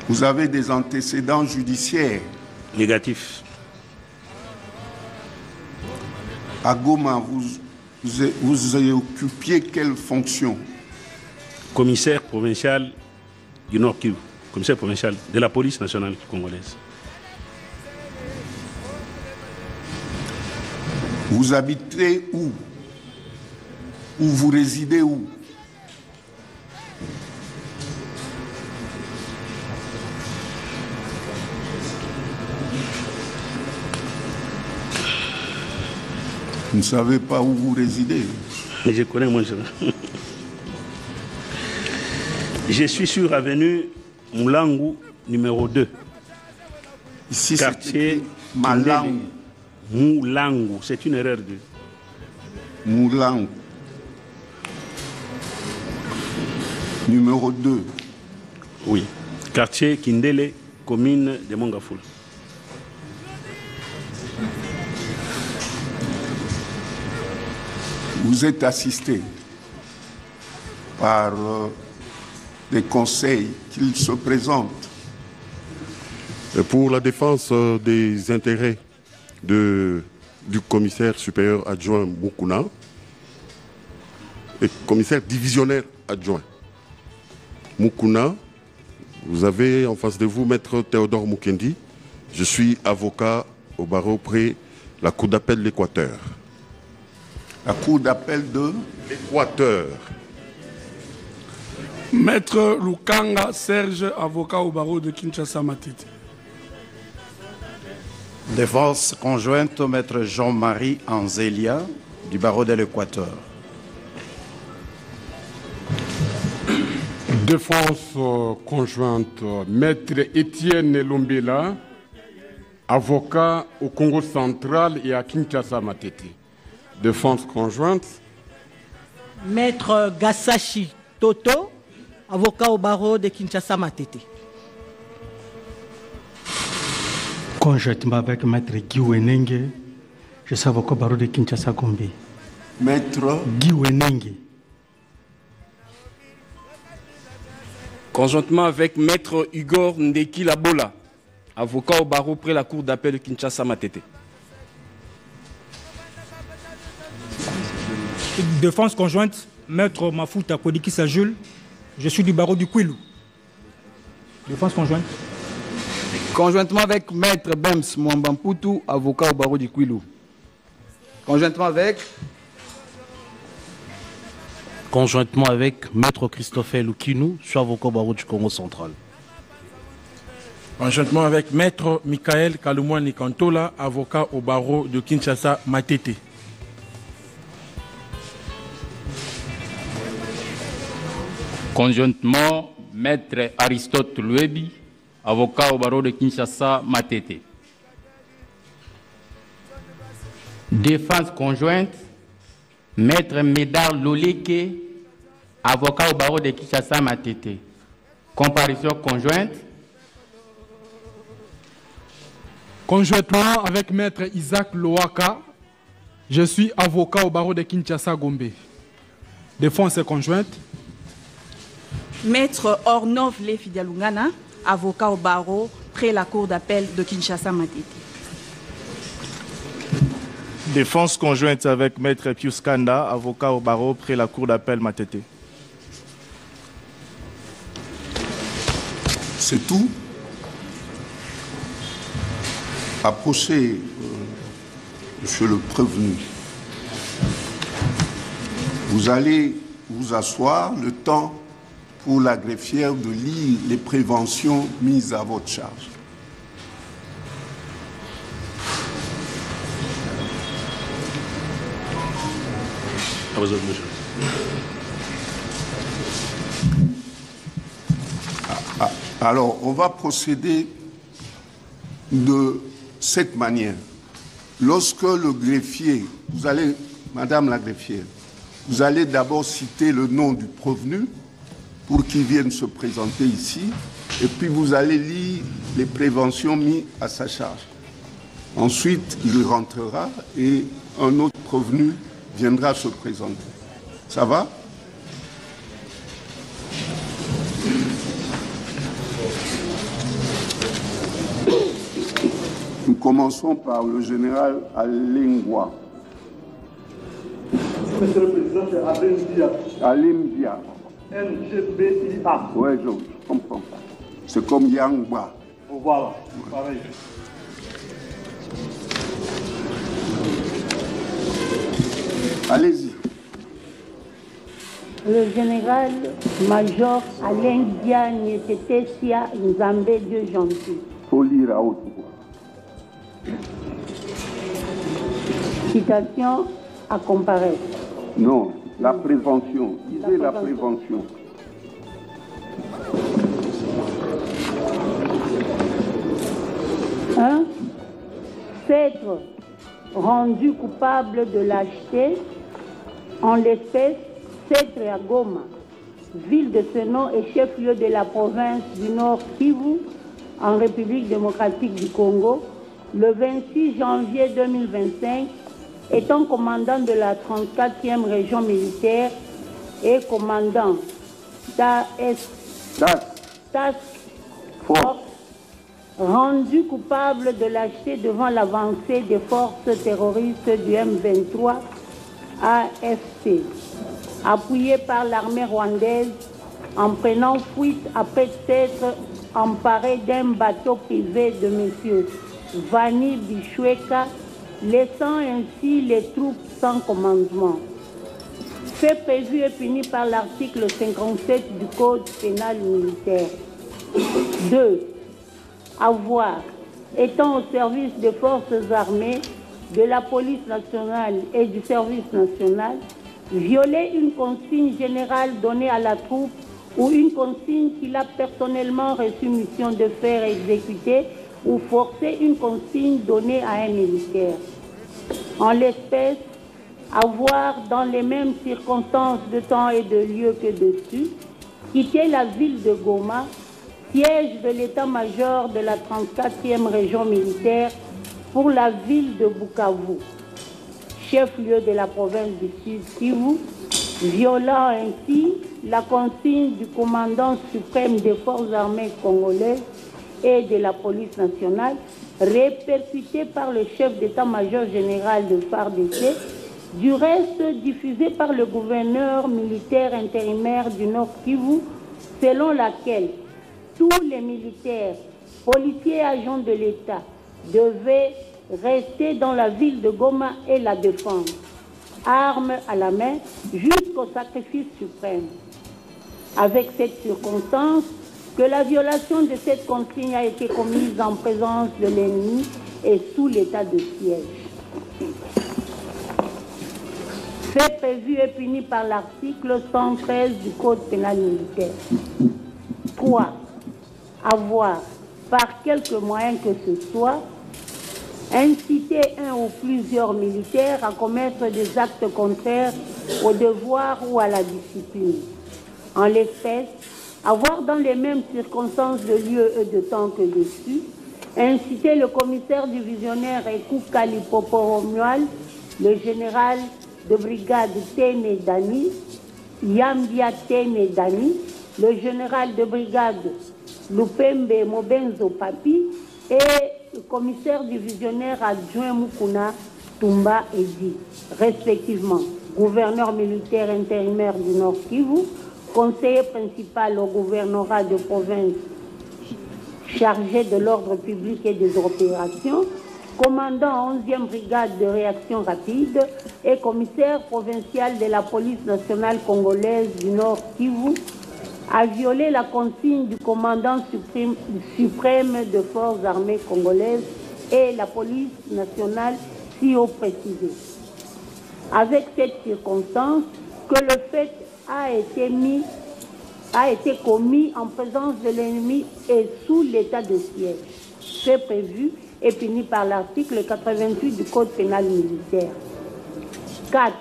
Vous avez des antécédents judiciaires? Négatif. À Goma, vous occupiez quelle fonction? Commissaire provincial du Nord Kivu. Commissaire provincial de la police nationale congolaise. Vous habitez où? Ou vous résidez où? Vous ne savez pas où vous résidez? Mais je connais, moi. Je suis sur avenue Moulangu, numéro 2. Ici, quartier Malangu. Moulangu, c'est une erreur de... Moulangu. Numéro 2. Oui. Quartier Kindele, commune de Mongafula. Vous êtes assisté par des conseils qu'ils se présentent. Pour la défense des intérêts du commissaire supérieur adjoint Mukuna et commissaire divisionnaire adjoint Mukuna, vous avez en face de vous Maître Théodore Mukendi. Je suis avocat au barreau près la Cour d'appel de l'Équateur. La Cour d'appel de l'Équateur. Maître Lukanga Serge, avocat au barreau de Kinshasa Matete. Défense conjointe, Maître Jean-Marie Anzelia, du barreau de l'Équateur. Défense conjointe, Maître Étienne Lombela, avocat au Congo central et à Kinshasa Matete. Défense conjointe. Maître Gassachi Toto, avocat au barreau de Kinshasa Matete. Conjointement avec Maître Guy Wenenge, je suis avocat au barreau de Kinshasa Gombe. Maître Guy Wenenge. Conjointement avec Maître Igor Ndeki Labola, avocat au barreau près la Cour d'appel de Kinshasa Matete. Défense conjointe, Maître Mafuta Kodikisa Jules, je suis du barreau du Kwilu. Défense conjointe. Conjointement avec Maître Bems Mwambamputu, avocat au barreau du Kwilu. Conjointement avec Maître Christopher Lukinou, je suis avocat au barreau du Congo central. Conjointement avec Maître Michael Kalumwani Kantola, avocat au barreau de Kinshasa Matete. Conjointement, Maître Aristote Luebi, avocat au barreau de Kinshasa, Matete. Défense conjointe, Maître Médard Loleke, avocat au barreau de Kinshasa, Matete. Comparution conjointe. Conjointement avec Maître Isaac Loaka, je suis avocat au barreau de Kinshasa, Gombe. Défense conjointe. Maître Ornov Lefidialungana, avocat au barreau près la cour d'appel de Kinshasa, Matete. Défense conjointe avec Maître Pius Kanda, avocat au barreau près la cour d'appel Matete. C'est tout. Approchez, monsieur le prévenu. Vous allez vous asseoir le temps pour la greffière de lire les préventions mises à votre charge. Alors, on va procéder de cette manière. Lorsque le greffier, vous allez, Madame la greffière, vous allez d'abord citer le nom du prévenu pour qu'il vienne se présenter ici, et puis vous allez lire les préventions mises à sa charge. Ensuite, il rentrera et un autre prévenu viendra se présenter. Ça va? Nous commençons par le général Alengwa. Monsieur le Président, c'est Alimdia. NGBIA. Oui, je comprends. C'est comme Yangba. Voilà, pareil. Allez-y. Le général-major Alain Diagne Tetesia Nzambé Dieu gentil. Faut lire à haute voix. Citation à comparaître. Non, la prévention. Disez la prévention. Un, s'être rendu coupable de lâcheté, en l'espèce, s'être à Goma, ville de ce nom et chef-lieu de la province du Nord Kivu, en République démocratique du Congo, le 26 janvier 2025, étant commandant de la 34e région militaire et commandant Task Force, rendu coupable de lâcheté devant l'avancée des forces terroristes du M23 AFC, appuyé par l'armée rwandaise, en prenant fuite après s'être emparé d'un bateau privé de M. Vani Bichweka, laissant ainsi les troupes sans commandement. Fait prévu et puni par l'article 57 du Code pénal militaire. 2. Avoir, étant au service des forces armées, de la police nationale et du service national, violer une consigne générale donnée à la troupe ou une consigne qu'il a personnellement reçu mission de faire exécuter ou forcer une consigne donnée à un militaire. En l'espèce, avoir, dans les mêmes circonstances de temps et de lieu que dessus, quitté la ville de Goma, siège de l'état-major de la 34e région militaire, pour la ville de Bukavu, chef-lieu de la province du Sud Kivu, violant ainsi la consigne du commandant suprême des forces armées congolaises et de la police nationale, répercutée par le chef d'état-major général de FARDC, du reste diffusée par le gouverneur militaire intérimaire du Nord Kivu, selon laquelle tous les militaires, policiers et agents de l'État devaient rester dans la ville de Goma et la défendre, armes à la main, jusqu'au sacrifice suprême. Avec cette circonstance, que la violation de cette consigne a été commise en présence de l'ennemi et sous l'état de siège. Fait prévu et puni par l'article 113 du Code pénal militaire. 3. Avoir, par quelque moyen que ce soit, inciter un ou plusieurs militaires à commettre des actes contraires au devoir ou à la discipline. En l'espèce, avoir dans les mêmes circonstances de lieu et de temps que dessus, inciter le commissaire divisionnaire Ekoukali Poporomual, le général de brigade Tene Dani, Yambia Tene Dani, le général de brigade Lupembe Mobenzo Papi et le commissaire divisionnaire adjoint Mukuna Tumba Edi, respectivement gouverneur militaire intérimaire du Nord Kivu, conseiller principal au gouvernorat de province chargé de l'ordre public et des opérations, commandant 11e brigade de réaction rapide et commissaire provincial de la police nationale congolaise du Nord Kivu, a violé la consigne du commandant suprême de forces armées congolaises et la police nationale si haut précisé. Avec cette circonstance, que le fait a été commis en présence de l'ennemi et sous l'état de siège, fait prévu et puni par l'article 88 du Code pénal militaire. 4.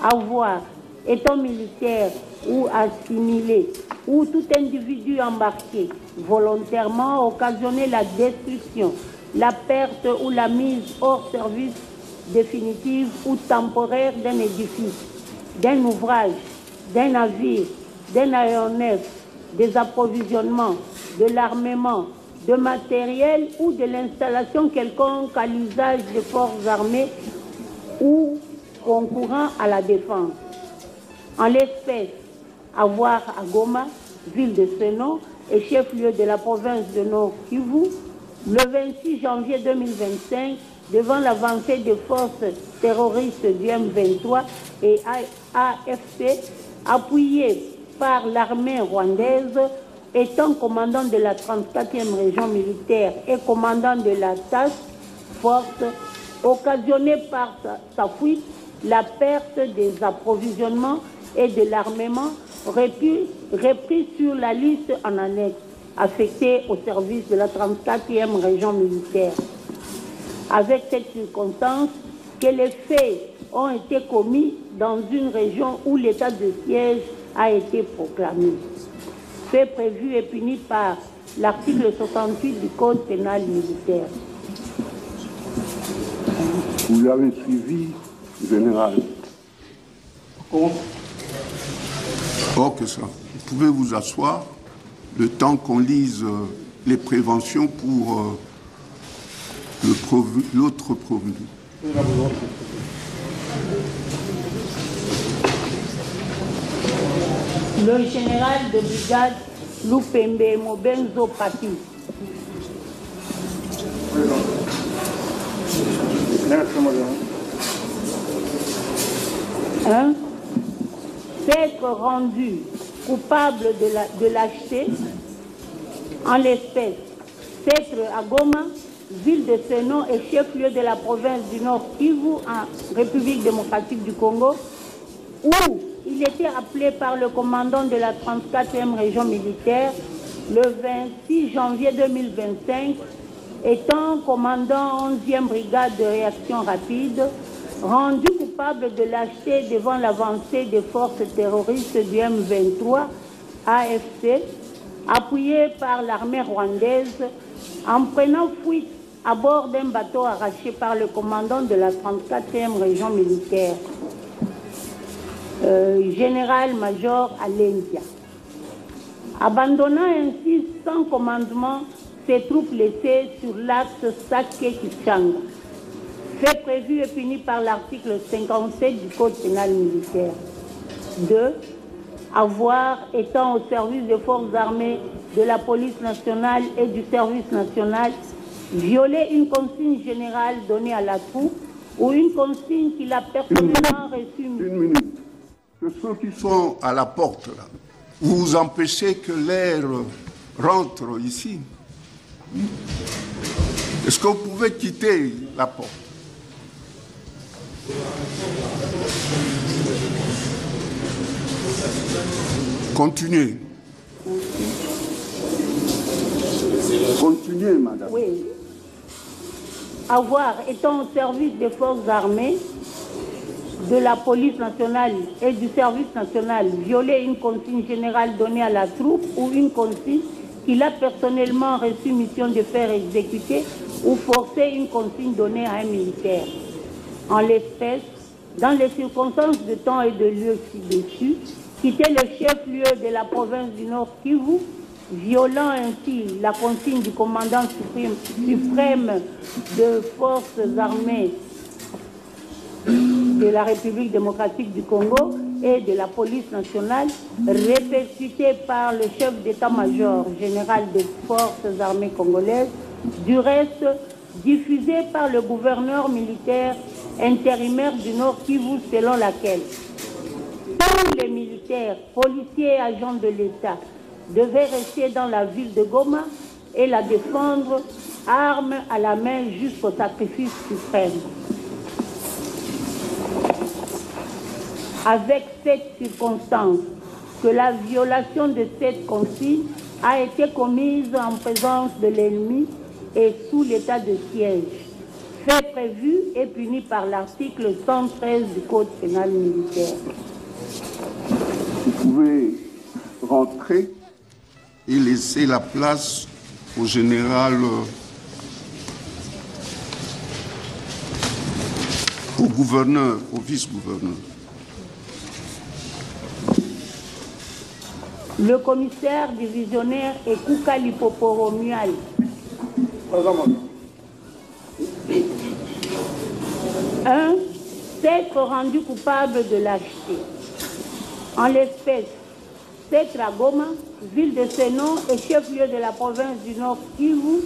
Avoir, étant militaire ou assimilé, ou tout individu embarqué, volontairement occasionner la destruction, la perte ou la mise hors service définitive ou temporaire d'un édifice, d'un ouvrage, d'un navire, d'un aéronef, des approvisionnements, de l'armement, de matériel ou de l'installation quelconque à l'usage des forces armées ou concourant à la défense. En l'espèce, avoir à Goma, ville de ce nom et chef-lieu de la province de Nord Kivu, le 26 janvier 2025, devant l'avancée des forces terroristes du M23 et AFC, appuyées par l'armée rwandaise, étant commandant de la 34e région militaire et commandant de la task force, occasionnée par sa fuite, la perte des approvisionnements et de l'armement repris sur la liste en annexe, affectés au service de la 34e région militaire. Avec cette circonstance, que les faits ont été commis dans une région où l'état de siège a été proclamé. Fait prévu et puni par l'article 68 du Code pénal militaire. Vous avez suivi, général. Que ça. Vous pouvez vous asseoir le temps qu'on lise les préventions pour l'autre provenu. Le général de brigade Lupembe Mobenzo Papi. S'être rendu coupable de lâcheté en l'espèce, s'être à Goma, ville de ce nom et chef-lieu de la province du Nord Kivu en République démocratique du Congo, où il était appelé par le commandant de la 34e région militaire le 26 janvier 2025, étant commandant 11e brigade de réaction rapide, rendu coupable de lâcheté devant l'avancée des forces terroristes du M23, AFC, appuyé par l'armée rwandaise, en prenant fuite à bord d'un bateau arraché par le commandant de la 34e région militaire, général-major Alentia. Abandonnant ainsi sans commandement ses troupes laissées sur l'axe Sake-Kichanga, fait prévu et puni par l'article 57 du Code pénal militaire. 2. Avoir, étant au service des forces armées, de la police nationale et du service national, violé une consigne générale donnée à la troupe ou une consigne qu'il a personnellement reçue. Une minute. Que ceux qui sont à la porte, là, vous empêchez que l'air rentre ici. Est-ce que vous pouvez quitter la porte? Continuez. Continuez, madame. Oui. Avoir, étant au service des forces armées, de la police nationale et du service national, violer une consigne générale donnée à la troupe ou une consigne qu'il a personnellement reçu mission de faire exécuter ou forcer une consigne donnée à un militaire. En l'espèce, dans les circonstances de temps et de lieu ci-dessus, quitter le chef-lieu de la province du Nord Kivu, violant ainsi la consigne du commandant suprême de forces armées de la République démocratique du Congo et de la police nationale, répercutée par le chef d'état-major général des forces armées congolaises, du reste diffusée par le gouverneur militaire intérimaire du Nord Kivu, selon laquelle tous les militaires, policiers et agents de l'État devaient rester dans la ville de Goma et la défendre, armes à la main jusqu'au sacrifice suprême. Avec cette circonstance, que la violation de cette consigne a été commise en présence de l'ennemi et sous l'état de siège, fait prévu et puni par l'article 113 du Code pénal militaire. Vous pouvez rentrer et laisser la place au général, au gouverneur, au vice-gouverneur. Le commissaire divisionnaire est Kouka Lipoporomual. Un, s'être rendu coupable de lâcheté. En l'espèce, s'être à Goma, ville de ce nom et chef-lieu de la province du Nord Kivu,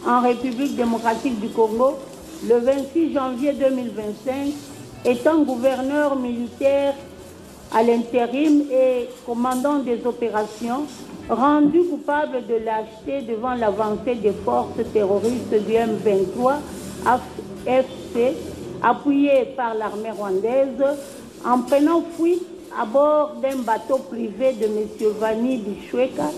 en République démocratique du Congo, le 26 janvier 2025, étant gouverneur militaire à l'intérim et commandant des opérations, rendu coupable de lâcheté devant l'avancée des forces terroristes du M23 AFC, appuyées par l'armée rwandaise, en prenant fuite à bord d'un bateau privé de M. Vani Bichweka,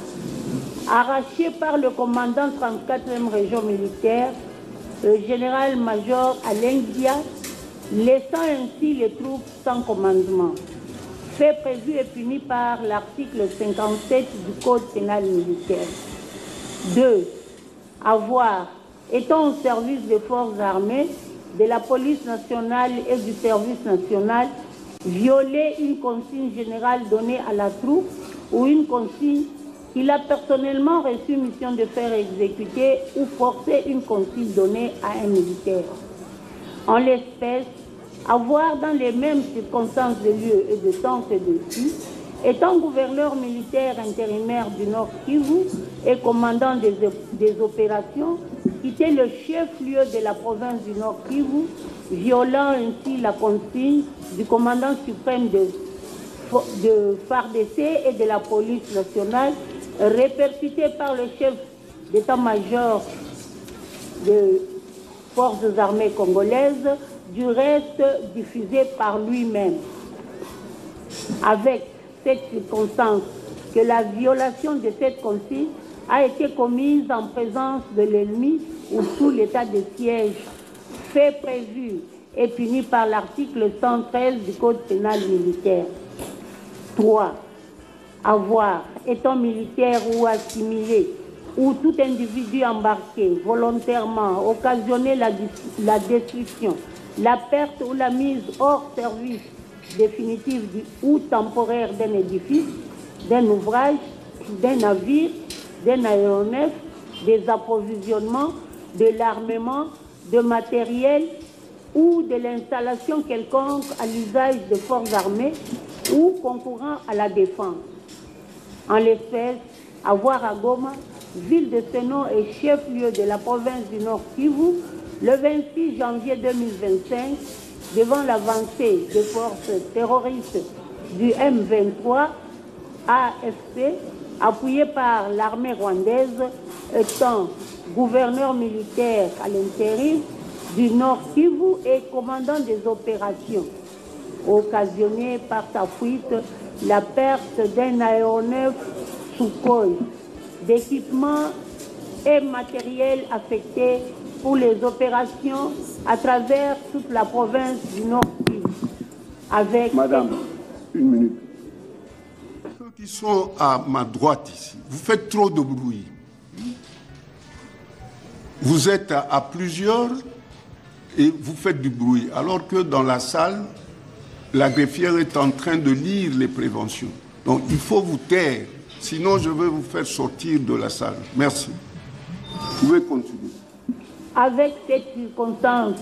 arraché par le commandant 34e région militaire, le général-major Alain Dia, laissant ainsi les troupes sans commandement. Fait prévu et puni par l'article 57 du Code pénal militaire. 2. Avoir, étant au service des forces armées, de la police nationale et du service national, violer une consigne générale donnée à la troupe ou une consigne qu'il a personnellement reçu mission de faire exécuter ou forcer une consigne donnée à un militaire. En l'espèce, avoir dans les mêmes circonstances de lieu et de temps que dessus, étant gouverneur militaire intérimaire du Nord Kivu et commandant des opérations, quitter le chef-lieu de la province du Nord Kivu, violant ainsi la consigne du commandant suprême de FARDC et de la police nationale, répercutée par le chef d'état-major des forces armées congolaises, du reste diffusé par lui-même. Avec cette circonstance que la violation de cette consigne a été commise en présence de l'ennemi ou sous l'état de siège, fait prévu et puni par l'article 113 du Code pénal militaire. 3. Avoir, étant militaire ou assimilé, ou tout individu embarqué volontairement, occasionner la destruction, la perte ou la mise hors service définitive ou temporaire d'un édifice, d'un ouvrage, d'un navire, d'un aéronef, des approvisionnements, de l'armement, de matériel ou de l'installation quelconque à l'usage des forces armées ou concourant à la défense. En l'espèce, avoir à Goma, ville de ce nom et chef-lieu de la province du Nord Kivu, le 26 janvier 2025, devant l'avancée des forces terroristes du M23 AFC, appuyé par l'armée rwandaise, étant gouverneur militaire à l'intérim du Nord Kivu et commandant des opérations, occasionné par sa fuite la perte d'un aéronef Sukhoi, d'équipement et matériel affecté pour les opérations à travers toute la province du Nord-Kivu. Avec Madame, une minute. Ceux qui sont à ma droite ici, vous faites trop de bruit. Vous êtes à plusieurs et vous faites du bruit, alors que dans la salle, la greffière est en train de lire les préventions. Donc il faut vous taire, sinon je vais vous faire sortir de la salle. Merci. Vous pouvez continuer. Avec cette circonstance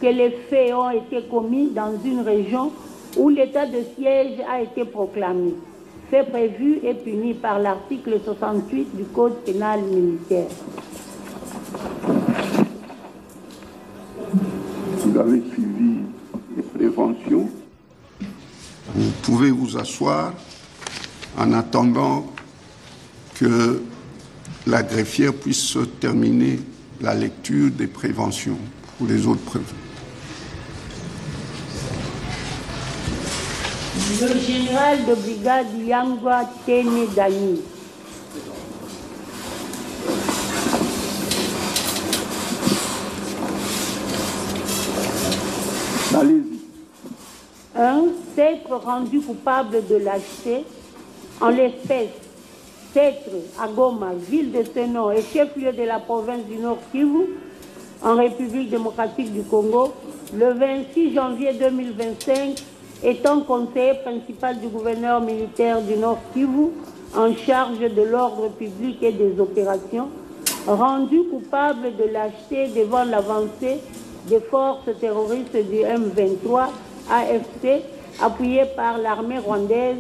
que les faits ont été commis dans une région où l'état de siège a été proclamé, fait prévu et puni par l'article 68 du Code pénal militaire. Vous avez suivi les préventions. Vous pouvez vous asseoir en attendant que la greffière puisse terminer la lecture des préventions pour les autres prévenus. Le général de brigade Yangwa Tene Dani. Allez-y. 1. S'être rendu coupable de lâcheté, en l'espèce, s'être à Goma, ville de ce nom et chef-lieu de la province du Nord Kivu, en République démocratique du Congo, le 26 janvier 2025, étant conseiller principal du gouverneur militaire du Nord Kivu, en charge de l'ordre public et des opérations, rendu coupable de lâcheté devant l'avancée des forces terroristes du M23 AFC, appuyées par l'armée rwandaise,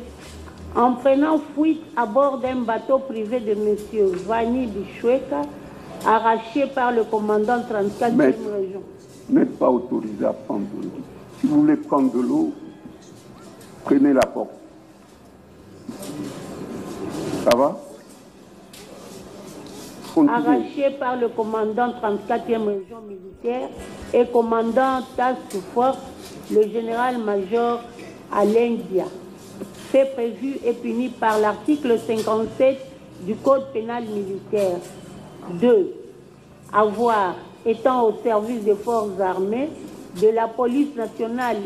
en prenant fuite à bord d'un bateau privé de M. Vani Bichweka, arraché par le commandant 34e région. Vous n'êtes pas autorisé à prendre de l'eau. Si vous voulez prendre de l'eau, prenez la porte. Ça va? Continuez. Arraché par le commandant 34e région militaire et commandant Task Force, le général-major Alain Dia. Fait prévu et puni par l'article 57 du Code pénal militaire. 2. Avoir, étant au service des forces armées, de la police nationale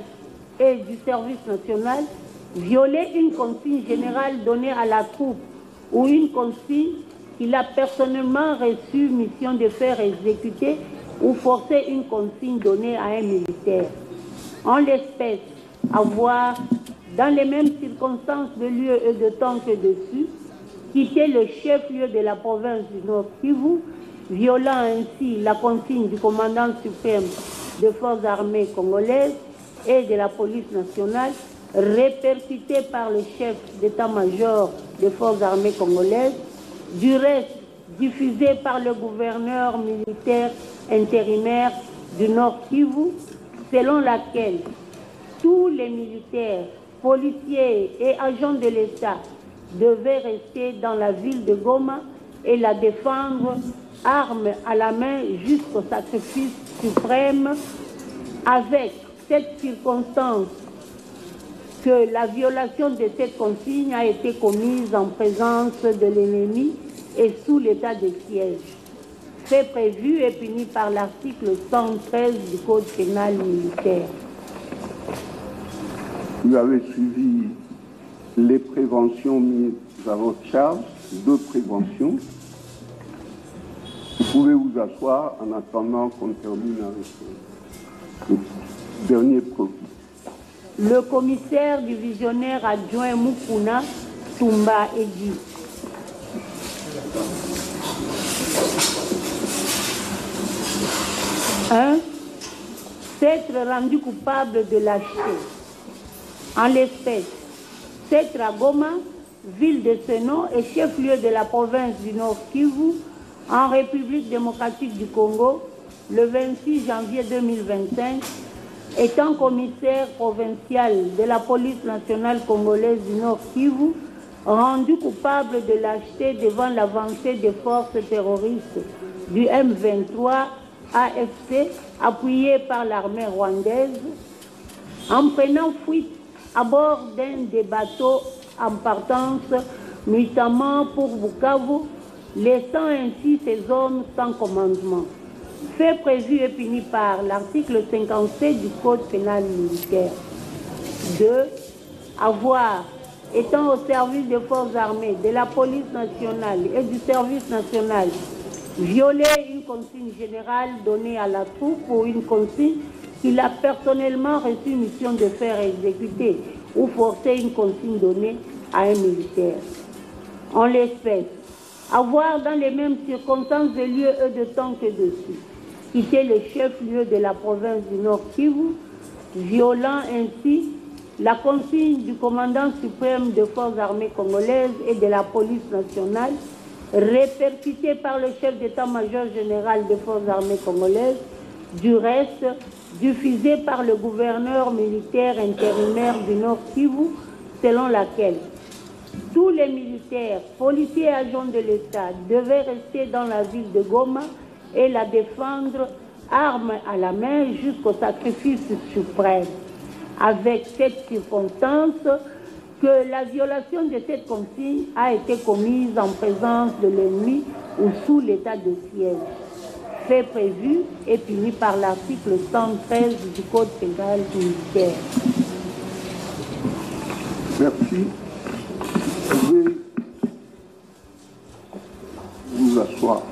et du service national, violer une consigne générale donnée à la troupe ou une consigne qu'il a personnellement reçue mission de faire exécuter ou forcer une consigne donnée à un militaire. En l'espèce, avoir, dans les mêmes circonstances de lieu et de temps que dessus, quitté le chef-lieu de la province du Nord Kivu, violant ainsi la consigne du commandant suprême des forces armées congolaises et de la police nationale, répercutée par le chef d'état-major des forces armées congolaises, du reste diffusé par le gouverneur militaire intérimaire du Nord Kivu, selon laquelle tous les militaires, policiers et agents de l'État devaient rester dans la ville de Goma et la défendre, armes à la main jusqu'au sacrifice suprême, avec cette circonstance que la violation de cette consigne a été commise en présence de l'ennemi et sous l'état de siège. Fait prévu et puni par l'article 113 du Code pénal militaire. Vous avez suivi les préventions mises à votre charge, 2 préventions. Vous pouvez vous asseoir en attendant qu'on termine avec le dernier produit. Le commissaire divisionnaire adjoint Mukuna Tumba Edi. Un, s'être rendu coupable de lâcheté. En l'espèce, s'être à Goma, ville de ce nom et chef-lieu de la province du Nord Kivu, en République démocratique du Congo, le 26 janvier 2025, étant commissaire provincial de la police nationale congolaise du Nord Kivu, rendu coupable de lâcheté devant l'avancée des forces terroristes du M23 AFC, appuyé par l'armée rwandaise, en prenant fuite à bord d'un des bateaux en partance, notamment pour Bukavu, laissant ainsi ces zones sans commandement. Fait prévu et puni par l'article 57 du Code pénal militaire. 2. Avoir, étant au service des forces armées, de la police nationale et du service national, violer une consigne générale donnée à la troupe pour une consigne qu'il a personnellement reçu mission de faire exécuter ou forcer une consigne donnée à un militaire. En l'espèce, avoir dans les mêmes circonstances de lieu et de temps que dessus, quitté le chef-lieu de la province du Nord Kivu, violant ainsi la consigne du commandant suprême des forces armées congolaises et de la police nationale, répercutée par le chef d'état-major général des forces armées congolaises, du reste diffusée par le gouverneur militaire intérimaire du Nord Kivu, selon laquelle tous les militaires, policiers et agents de l'État devaient rester dans la ville de Goma et la défendre armes à la main jusqu'au sacrifice suprême. Avec cette circonstance que la violation de cette consigne a été commise en présence de l'ennemi ou sous l'état de siège. Fait prévu et puni par l'article 113 du Code pénal militaire. Merci. Vous pouvez vous asseoir.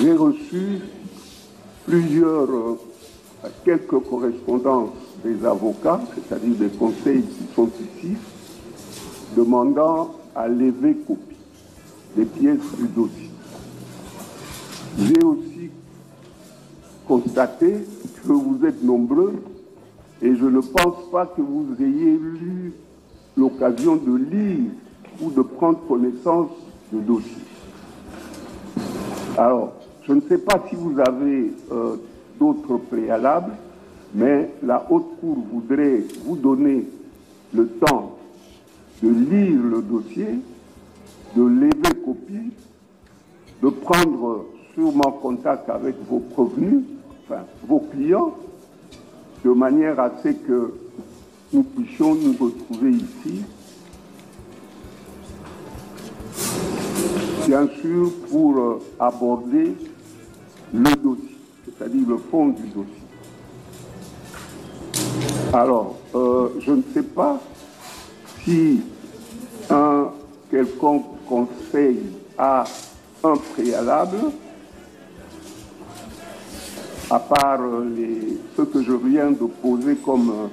J'ai reçu quelques correspondances des avocats, c'est-à-dire des conseils qui sont ici, demandant à lever copie des pièces du dossier. J'ai aussi constaté que vous êtes nombreux et je ne pense pas que vous ayez eu l'occasion de lire ou de prendre connaissance du dossier. Alors, je ne sais pas si vous avez d'autres préalables, mais la Haute Cour voudrait vous donner le temps de lire le dossier, de lever copie, de prendre sûrement contact avec vos prévenus, enfin vos clients, de manière à ce que nous puissions nous retrouver ici, bien sûr pour aborder le dossier, c'est-à-dire le fond du dossier. Alors, je ne sais pas si un quelconque conseil a un préalable, à part ce que je viens de poser comme,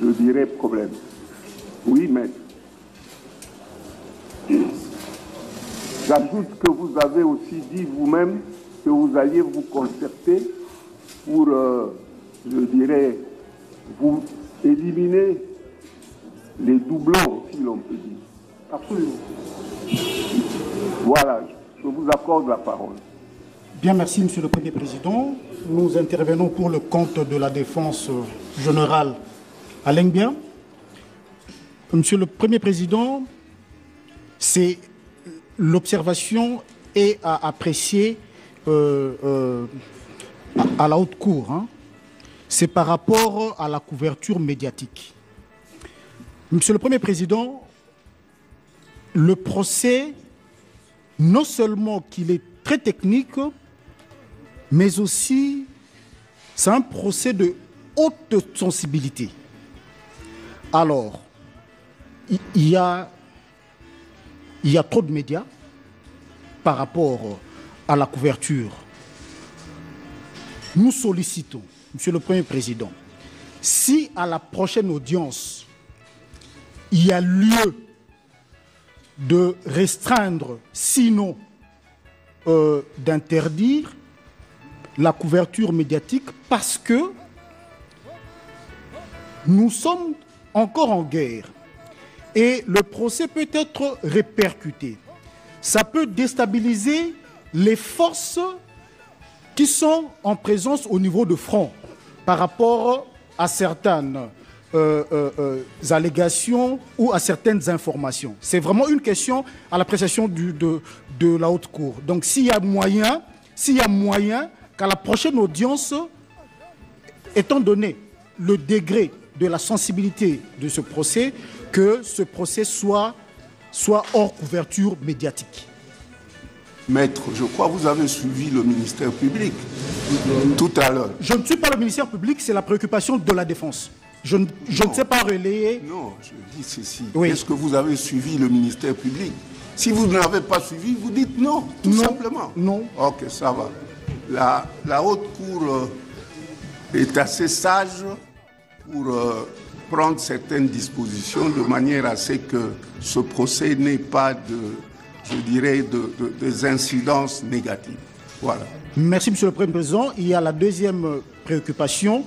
je dirais, problème. Oui, maître. J'ajoute que vous avez aussi dit vous-même que vous alliez vous concerter pour, je dirais, vous éliminer les doublons, si l'on peut dire. Absolument. Voilà, je vous accorde la parole. Bien, merci, Monsieur le Premier Président. Nous intervenons pour le compte de la défense générale Alain Bien. Monsieur le Premier Président, c'est l'observation est à apprécier à la haute cour. Hein. C'est par rapport à la couverture médiatique. Monsieur le Premier Président, le procès, non seulement qu'il est très technique, mais aussi c'est un procès de haute sensibilité. Alors, il y a trop de médias par rapport à la couverture. Nous sollicitons, Monsieur le Premier Président, si à la prochaine audience, il y a lieu de restreindre, sinon d'interdire la couverture médiatique, parce que nous sommes encore en guerre et le procès peut être répercuté. Ça peut déstabiliser les forces qui sont en présence au niveau de front par rapport à certaines allégations ou à certaines informations. C'est vraiment une question à l'appréciation de la haute cour. Donc s'il y a moyen qu'à la prochaine audience, étant donné le degré de la sensibilité de ce procès, que ce procès soit hors couverture médiatique. Maître, je crois que vous avez suivi le ministère public tout à l'heure. Je ne suis pas le ministère public, c'est la préoccupation de la défense. Je ne sais pas relayer... Non, je dis ceci. Oui. Est-ce que vous avez suivi le ministère public? Si vous ne l'avez pas suivi, vous dites non, tout simplement. Non. Ok, ça va. La haute cour est assez sage pour prendre certaines dispositions de manière à ce que ce procès n'ait pas des incidences négatives. Voilà. Merci, Monsieur le Président. Il y a la deuxième préoccupation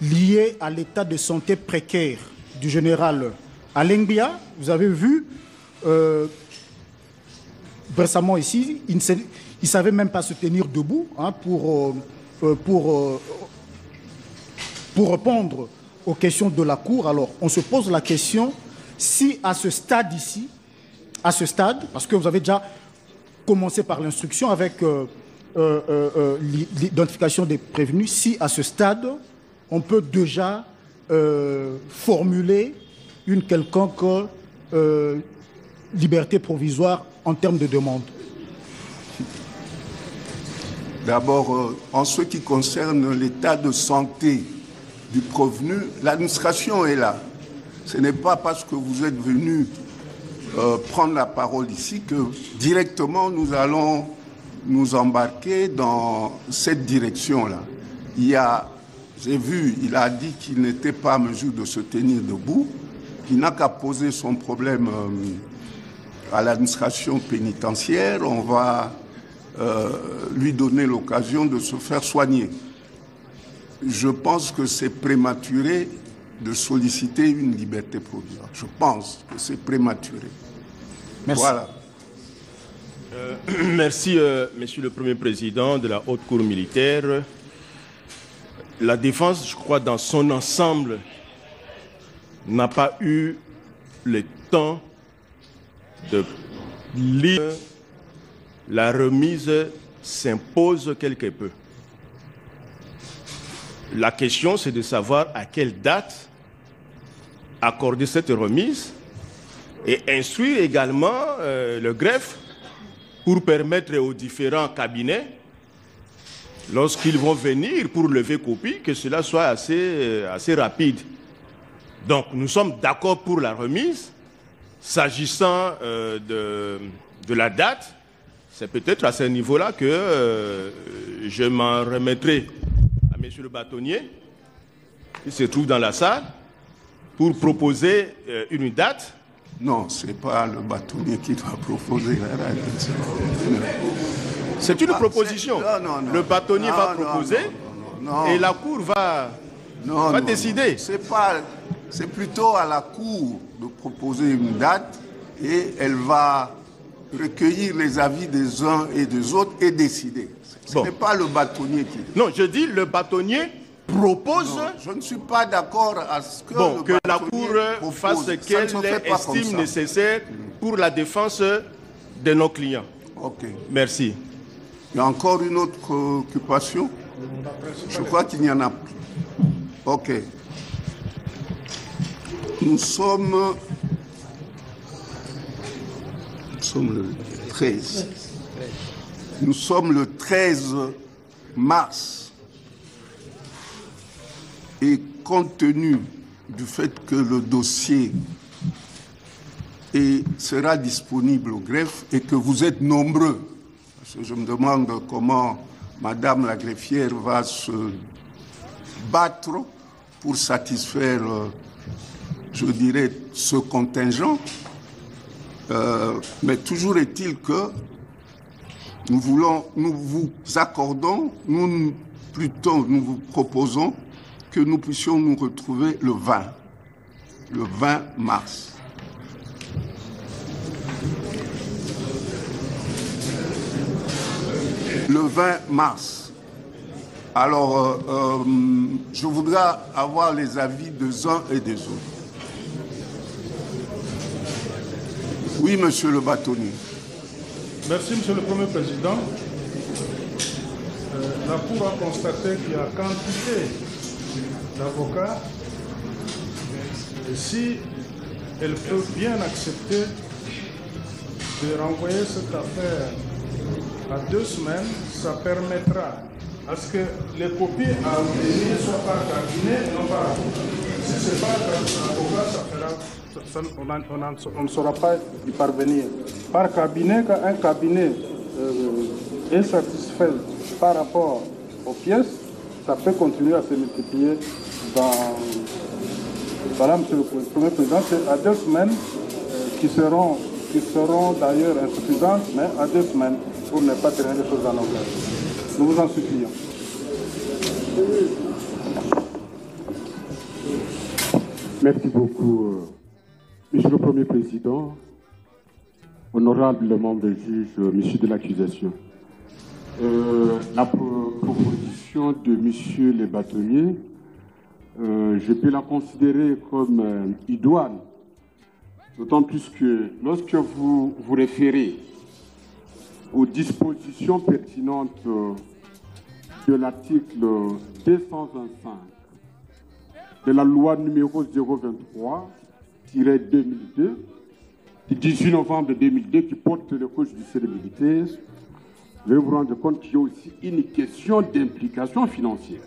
liée à l'état de santé précaire du général Alengbia. Vous avez vu récemment ici, il ne savait même pas se tenir debout pour répondre aux questions de la Cour. Alors, on se pose la question si à ce stade ici, parce que vous avez déjà commencé par l'instruction avec l'identification des prévenus, si à ce stade, on peut déjà formuler une quelconque liberté provisoire en termes de demande. D'abord, en ce qui concerne l'état de santé du prévenu, l'administration est là. Ce n'est pas parce que vous êtes venu prendre la parole ici que directement nous allons nous embarquer dans cette direction-là. J'ai vu, il a dit qu'il n'était pas en mesure de se tenir debout. Il n'a qu'à poser son problème à l'administration pénitentiaire. On va lui donner l'occasion de se faire soigner. Je pense que c'est prématuré de solliciter une liberté provisoire. Je pense que c'est prématuré. Merci. Voilà. Merci, Monsieur le Premier Président de la Haute Cour militaire. La défense, je crois, dans son ensemble, n'a pas eu le temps de lire. La remise s'impose quelque peu. La question, c'est de savoir à quelle date accorder cette remise et instruire également le greffe pour permettre aux différents cabinets, lorsqu'ils vont venir pour lever copie, que cela soit assez rapide. Donc, nous sommes d'accord pour la remise. S'agissant de la date, c'est peut-être à ce niveau-là que je m'en remettrai à M. le bâtonnier, qui se trouve dans la salle, pour proposer une date. Non, ce n'est pas le bâtonnier qui doit proposer la date. C'est une proposition. Non. Le bâtonnier va proposer et la Cour va décider. C'est plutôt à la Cour de proposer une date et elle va recueillir les avis des uns et des autres et décider. Ce n'est pas le bâtonnier qui... Non, je dis le bâtonnier propose... Non, je ne suis pas d'accord à ce que, que la Cour fasse ce qu'elle estime nécessaire pour la défense de nos clients. Ok. Merci. Il y a encore une autre occupation? Je crois qu'il n'y en a plus. Ok. Nous sommes le 13. Nous sommes le 13 mars. Et compte tenu du fait que le dossier sera disponible au greffe et que vous êtes nombreux, parce que je me demande comment Madame la greffière va se battre pour satisfaire, je dirais, ce contingent. Mais toujours est-il que nous vous accordons, nous vous proposons que nous puissions nous retrouver le 20 mars. Le 20 mars. Alors, je voudrais avoir les avis des uns et des autres. Oui, Monsieur le bâtonnier. Merci, Monsieur le Premier Président. La Cour a constaté qu'il y a quantité d'avocats. Et si elle peut bien accepter de renvoyer cette affaire à 2 semaines, ça permettra à ce que les copies à obtenir soient par cabinet, non par. Si ce n'est pas avocat, ça fera. On ne saura pas y parvenir. Par cabinet, quand un cabinet est satisfait par rapport aux pièces, ça peut continuer à se multiplier dans. Voilà, Monsieur le Premier Président, c'est à 2 semaines qui seront d'ailleurs insuffisantes, mais à 2 semaines pour ne pas traîner les choses en longueur. Nous vous en supplions. Merci beaucoup, Monsieur le Premier Président, honorable membre juge, Monsieur de l'accusation. La proposition de Monsieur le bâtonnier, je peux la considérer comme idoine, d'autant plus que lorsque vous vous référez aux dispositions pertinentes de l'article 225 de la loi numéro 023-2002 du 18 novembre 2002 qui porte le code judiciaire militaire, vous vous rendre compte qu'il y a aussi une question d'implication financière.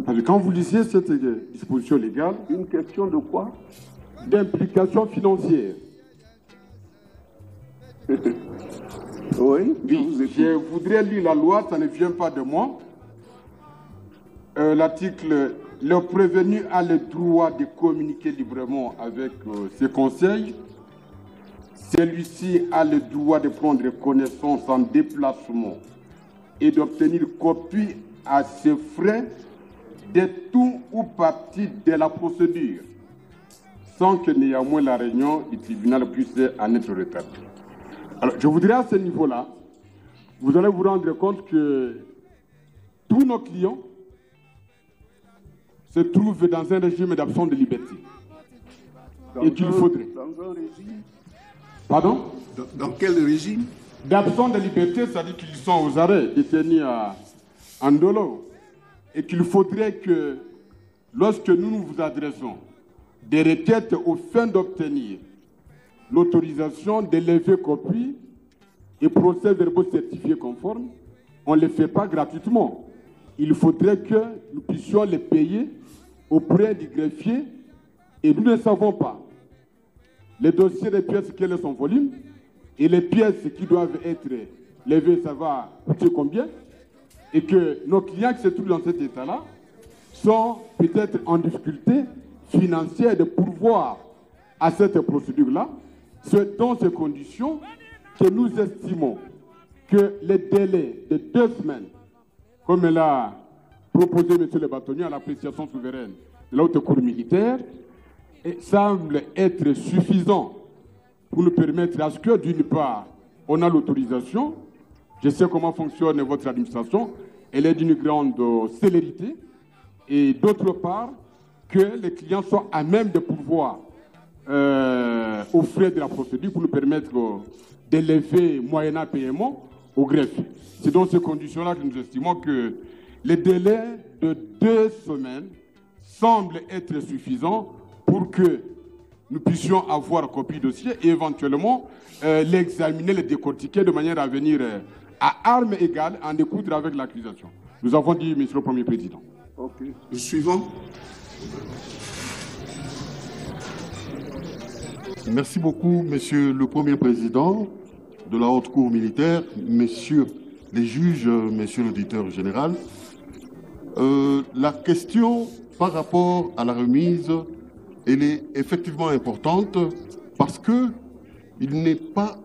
Parce que quand vous lisez cette disposition légale, une question de quoi? D'implication financière. Oui, je voudrais lire la loi, ça ne vient pas de moi. L'article, le prévenu a le droit de communiquer librement avec ses conseils. Celui-ci a le droit de prendre connaissance en déplacement et d'obtenir copie à ses frais de tout ou partie de la procédure, sans que néanmoins la réunion du tribunal puisse en être rétablie. Alors, je voudrais à ce niveau-là, vous allez vous rendre compte que tous nos clients se trouvent dans un régime d'absence de liberté. Et qu'il faudrait. Dans un régime? Pardon? Dans quel régime? D'absence de liberté, c'est-à-dire qu'ils sont aux arrêts, détenus en dolo. Et qu'il faudrait que, lorsque nous vous adressons des requêtes aux fins d'obtenir l'autorisation d'élever copie et procès-verbaux certifiés conformes, on ne les fait pas gratuitement. Il faudrait que nous puissions les payer auprès du greffier et nous ne savons pas les dossiers des pièces, quel est son volume, et les pièces qui doivent être levées, ça va coûter combien, et que nos clients qui se trouvent dans cet état-là sont peut-être en difficulté financière de pourvoir à cette procédure-là. C'est dans ces conditions que nous estimons que les délais de 2 semaines, comme l'a proposé M. le bâtonnier à l'appréciation souveraine de la haute cour militaire, semble être suffisant pour nous permettre à ce que, d'une part, on a l'autorisation. Je sais comment fonctionne votre administration, elle est d'une grande célérité, et d'autre part, que les clients soient à même de pouvoir aux frais de la procédure pour nous permettre d'élever moyennant paiement au greffe. C'est dans ces conditions-là que nous estimons que les délais de 2 semaines semblent être suffisants pour que nous puissions avoir copie de dossier et éventuellement l'examiner, le décortiquer de manière à venir à armes égales en découdre avec l'accusation. Nous avons dit, Monsieur le Premier Président. Ok. Le suivant. Merci beaucoup, Monsieur le Premier Président de la Haute Cour militaire, Messieurs les juges, Monsieur l'auditeur général. La question par rapport à la remise, elle est effectivement importante parce que il n'est pas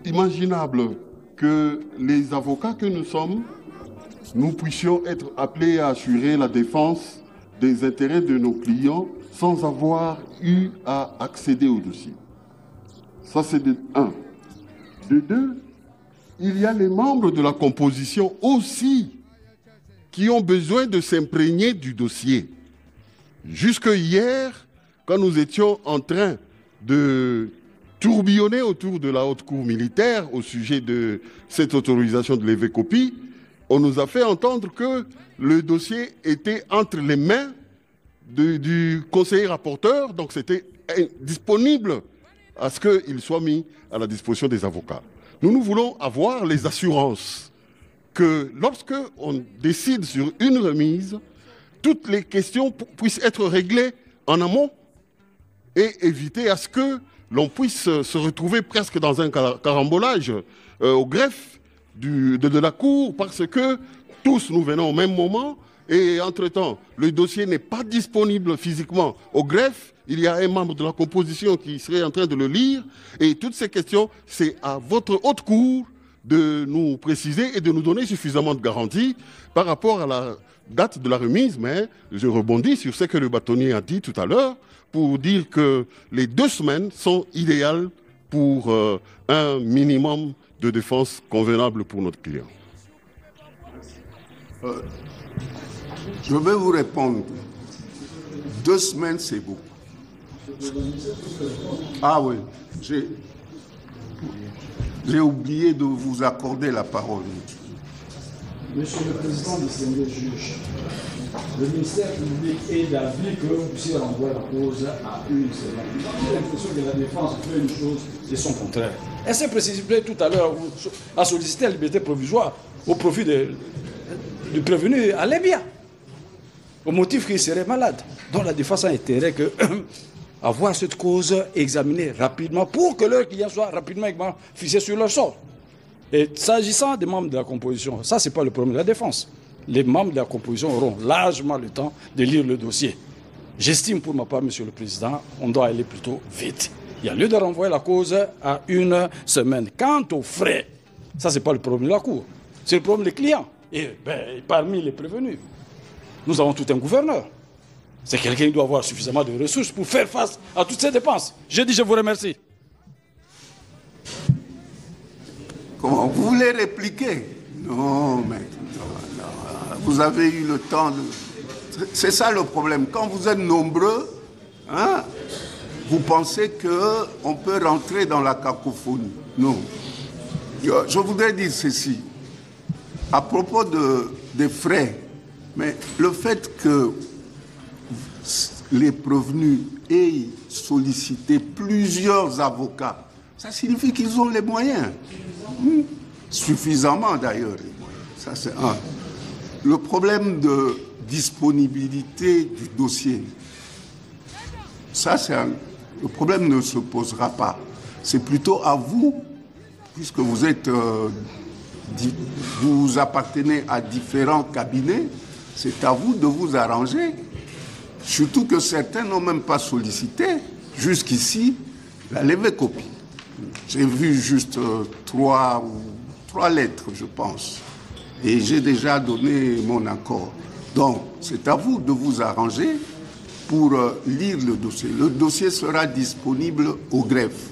imaginable que les avocats que nous sommes, nous puissions être appelés à assurer la défense des intérêts de nos clients sans avoir eu à accéder au dossier. Ça, c'est de 1. De 2, il y a les membres de la composition aussi qui ont besoin de s'imprégner du dossier. Jusque hier, quand nous étions en train de tourbillonner autour de la haute cour militaire au sujet de cette autorisation de lever copie, on nous a fait entendre que le dossier était entre les mains du conseiller rapporteur, donc c'était disponible à ce qu'il soit mis à la disposition des avocats. Nous voulons avoir les assurances que lorsque on décide sur une remise, toutes les questions puissent être réglées en amont et éviter à ce que l'on puisse se retrouver presque dans un carambolage au greffe de la Cour, parce que tous nous venons au même moment et entre-temps, le dossier n'est pas disponible physiquement au greffe. Il y a un membre de la composition qui serait en train de le lire. Et toutes ces questions, c'est à votre haute cour de nous préciser et de nous donner suffisamment de garanties par rapport à la date de la remise. Mais je rebondis sur ce que le bâtonnier a dit tout à l'heure pour dire que les 2 semaines sont idéales pour un minimum de défense convenable pour notre client. Je vais vous répondre. 2 semaines, c'est beaucoup. Ah oui, j'ai oublié de vous accorder la parole. Monsieur le Président, distingué juge, le ministère public est d'avis que vous puissiez renvoyer la cause à une semaine. J'ai l'impression que la défense fait une chose et son contraire. Elle s'est précipitée tout à l'heure à solliciter la liberté provisoire au profit du prévenu allait bien, au motif qu'il serait malade. Donc la défense a intérêt que avoir cette cause examinée rapidement pour que leurs clients soient rapidement fixés sur leur sort. Et s'agissant des membres de la composition, ça c'est pas le problème de la défense. Les membres de la composition auront largement le temps de lire le dossier. J'estime pour ma part, Monsieur le Président, on doit aller plutôt vite. Il y a lieu de renvoyer la cause à 1 semaine. Quant aux frais, ça c'est pas le problème de la Cour, c'est le problème des clients. Et parmi les prévenus, nous avons tout un gouverneur. C'est quelqu'un qui doit avoir suffisamment de ressources pour faire face à toutes ces dépenses. Je dis, je vous remercie. Comment vous voulez répliquer? Non, mais non. Vous avez eu le temps de... C'est ça le problème. Quand vous êtes nombreux, hein, vous pensez qu'on peut rentrer dans la cacophonie. Non. Je voudrais dire ceci. À propos des frais, mais le fait que les prévenus aient sollicité plusieurs avocats, ça signifie qu'ils ont les moyens. Suffisamment d'ailleurs. Ça, c'est un. Le problème de disponibilité du dossier, ça, c'est un. Le problème ne se posera pas. C'est plutôt à vous, puisque vous êtes, vous appartenez à différents cabinets, c'est à vous de vous arranger. Surtout que certains n'ont même pas sollicité jusqu'ici la levée copie. J'ai vu juste 3 lettres, je pense. Et j'ai déjà donné mon accord. Donc, c'est à vous de vous arranger pour lire le dossier. Le dossier sera disponible au greffe.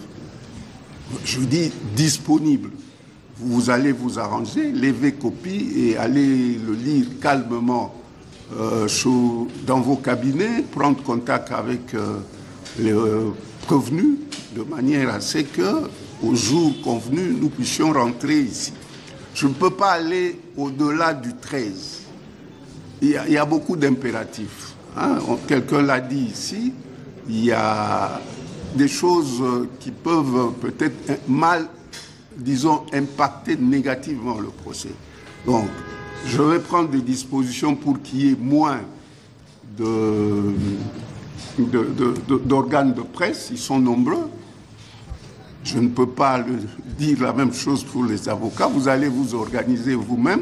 Je dis disponible. Vous allez vous arranger, lever copie et aller le lire calmement dans vos cabinets, prendre contact avec les prévenus de manière à ce qu'au jour convenu, nous puissions rentrer ici. Je ne peux pas aller au-delà du 13. Il y a beaucoup d'impératifs. Hein? Quelqu'un l'a dit ici, il y a des choses qui peuvent peut-être mal, disons, impacter négativement le procès. Donc, je vais prendre des dispositions pour qu'il y ait moins d'organes de presse. Ils sont nombreux. Je ne peux pas dire la même chose pour les avocats. Vous allez vous organiser vous-même,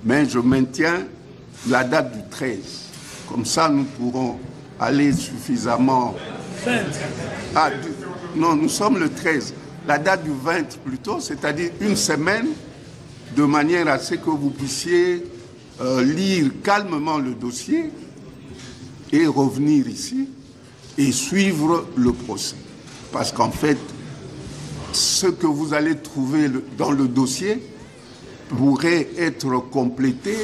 mais je maintiens la date du 13. Comme ça, nous pourrons aller suffisamment... non, nous sommes le 13. La date du 20 plutôt, c'est-à-dire une semaine, de manière à ce que vous puissiez lire calmement le dossier et revenir ici et suivre le procès. Parce qu'en fait, ce que vous allez trouver dans le dossier pourrait être complété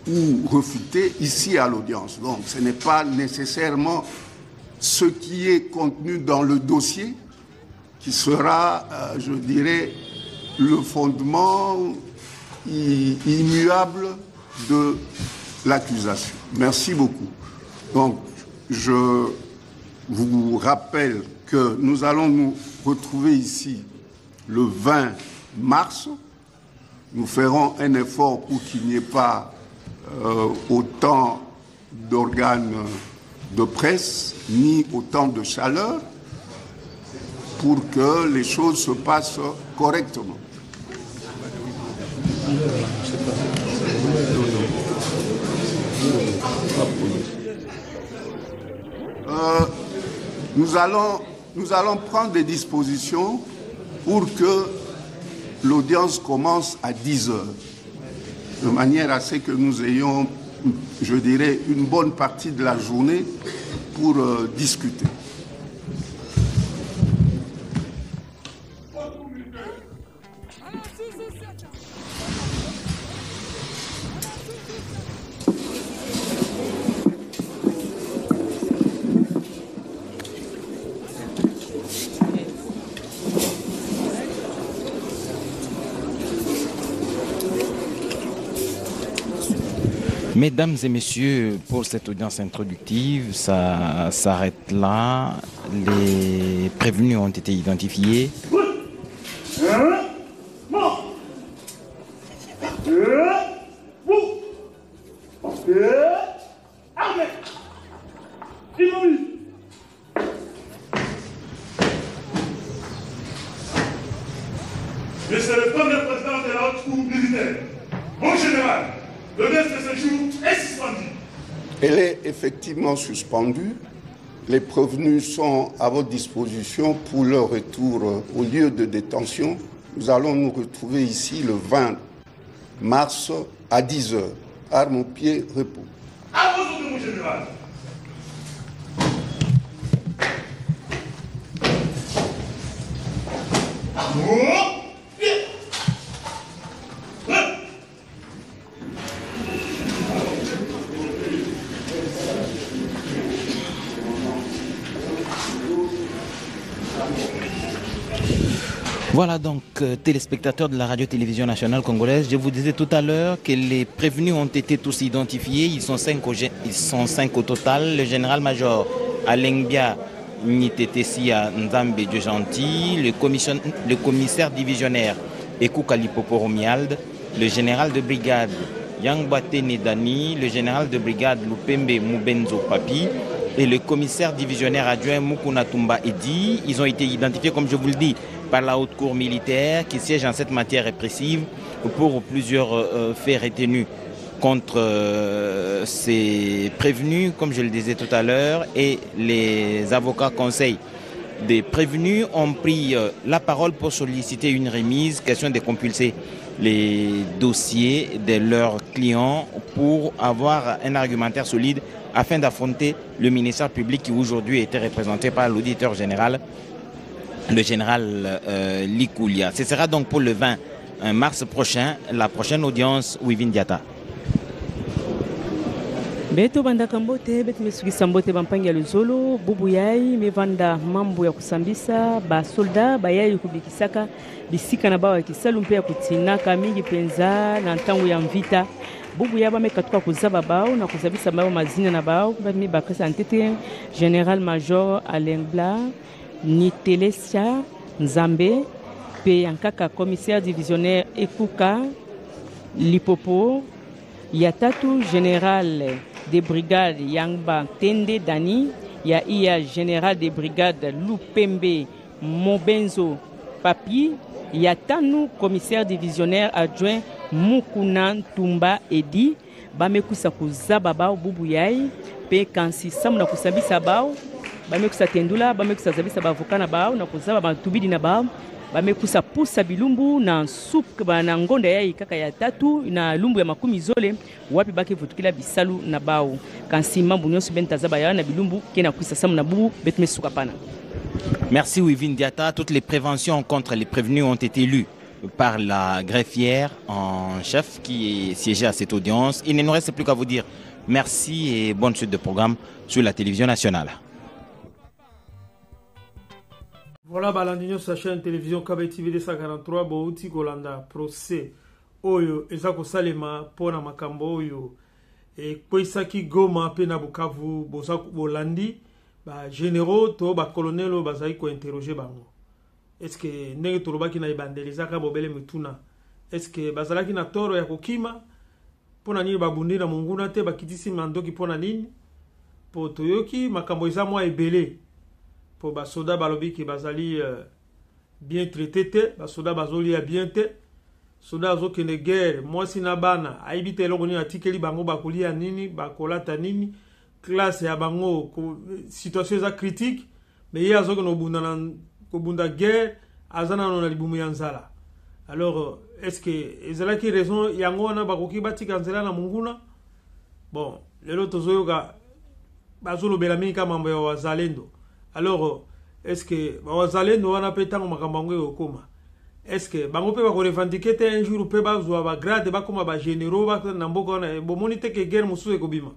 ou refuté ici à l'audience. Donc, ce n'est pas nécessairement ce qui est contenu dans le dossier qui sera, je dirais, le fondement immuable de l'accusation. Merci beaucoup. Donc, je vous rappelle que nous allons nous retrouver ici le 20 mars. Nous ferons un effort pour qu'il n'y ait pas autant d'organes de presse, ni autant de chaleur, pour que les choses se passent correctement. Nous allons prendre des dispositions pour que l'audience commence à 10 heures, de manière à ce que nous ayons, je dirais, une bonne partie de la journée pour discuter. Mesdames et messieurs, pour cette audience introductive, ça s'arrête là. Les prévenus ont été identifiés. Monsieur le premier président de la haute cour militaire, mon général, l'audience de ce jour est suspendue. Elle est effectivement suspendue. Les prévenus sont à votre disposition pour leur retour au lieu de détention. Nous allons nous retrouver ici le 20 mars à 10 h. Armes au pied, repos. À vos ordres, mon général. Voilà donc, téléspectateurs de la radio-télévision nationale congolaise, je vous disais tout à l'heure que les prévenus ont été tous identifiés, ils sont 5 au total. Le général-major Alengbia Nitetesia Nzambe de Gentil, le commissaire divisionnaire Ekou Kalipoporomiald, le général de brigade Yangbate Nedani, le général de brigade Lupembe Mubenzo Papi et le commissaire divisionnaire adjoint Mukunatumba Edi. Ils ont été identifiés, comme je vous le dis, par la haute cour militaire qui siège en cette matière répressive pour plusieurs faits retenus contre ces prévenus, comme je le disais tout à l'heure, et les avocats conseils des prévenus ont pris la parole pour solliciter une remise, question de compulser les dossiers de leurs clients pour avoir un argumentaire solide afin d'affronter le ministère public qui aujourd'hui était représenté par l'auditeur général, le général Likoulia. Ce sera donc pour le 20 mars prochain, la prochaine audience Wivin Diata. Beto banda kambote beto mesugisa mbote bampangi ya luzolo bubu yai mevanda mambo ya kusambisa ba solda bayai kubikisaka bisika na bawa kisalu mpe ya kutinaka mingi penza na ntango ya mvita bubu yaba mekatuka kuzaba bao na kuzabisa bao mazina na bao bami bakasa ntete General Major Alengbia Nitetesia Nzambe pe yankaka commissaire divisionnaire Ekuka Lipopo ya tatu General des brigades Yangba Tende Dani, ya iya général des brigades Lupembe Mobenzo Papi, ya tanu commissaire divisionnaire adjoint Mukuna Tumba Edi, bamekusa kuzaba bao bubu yai, pe kansi samu na kusabisa bao, bamekusa tendula, bamekusa zabisa bavukana bao, na kuzaba batubidi na bao, bamekusa pusa bilumbu na soup na ngonda yai kaka ya tatu na lumbu ya makumi zole wapi baki vutukila bisalu na bao kansi mambu nyonso bentazaba ya na bilumbu kena kuisa samu na bubu betme suka pana. Merci Wivin Diata. Toutes les préventions contre les prévenus ont été lues par la greffière en chef qui est siégée à cette audience. Il ne nous reste plus qu'à vous dire merci et bonne suite de programme sur la télévision nationale. Voilà, balandinyo sa chaîne télévision KBTV 243 Bouti Kolanda procès oyo eza kosalema mpona makambo oyo ekwesaki Goma mpe na Bukavu boza bolandi bagénéraux to bacolonel oyo bazali kointerroge bango. Estce ndenge tolobaki na ebandeli ezaka bobele mituna, estce bazalaki na toro ya kokima mpona nini babundi na monguna te bakitisi mandoki mpona nini? Po toyoki makambo eza mwa ebele po basoda balobiki bazali bien traité te, basoda bazolia bien te, soda azokende guerre mwasi na bana ayibi te eloko nini atikeli bango bakolia nini bakolata nini classe ya bango situation eza critique mais ye azokende kobunda guerre aza nano na libumu ya nzala. Alors est-ce que ezalaki raison yango wana bakoki batika nzela na monguna? Bon lelo tozoyoka bazolobela mingi ka mambo ya wazalendo. Alors est-ce que wazalendo wana pe ntango makambo yango ekokoma, est-ce que bango pe bako revendiquer te un jour pe bazwa ba grade bakoma ba généraux ba na mboka wana bomoni te ke guerre musu ekobima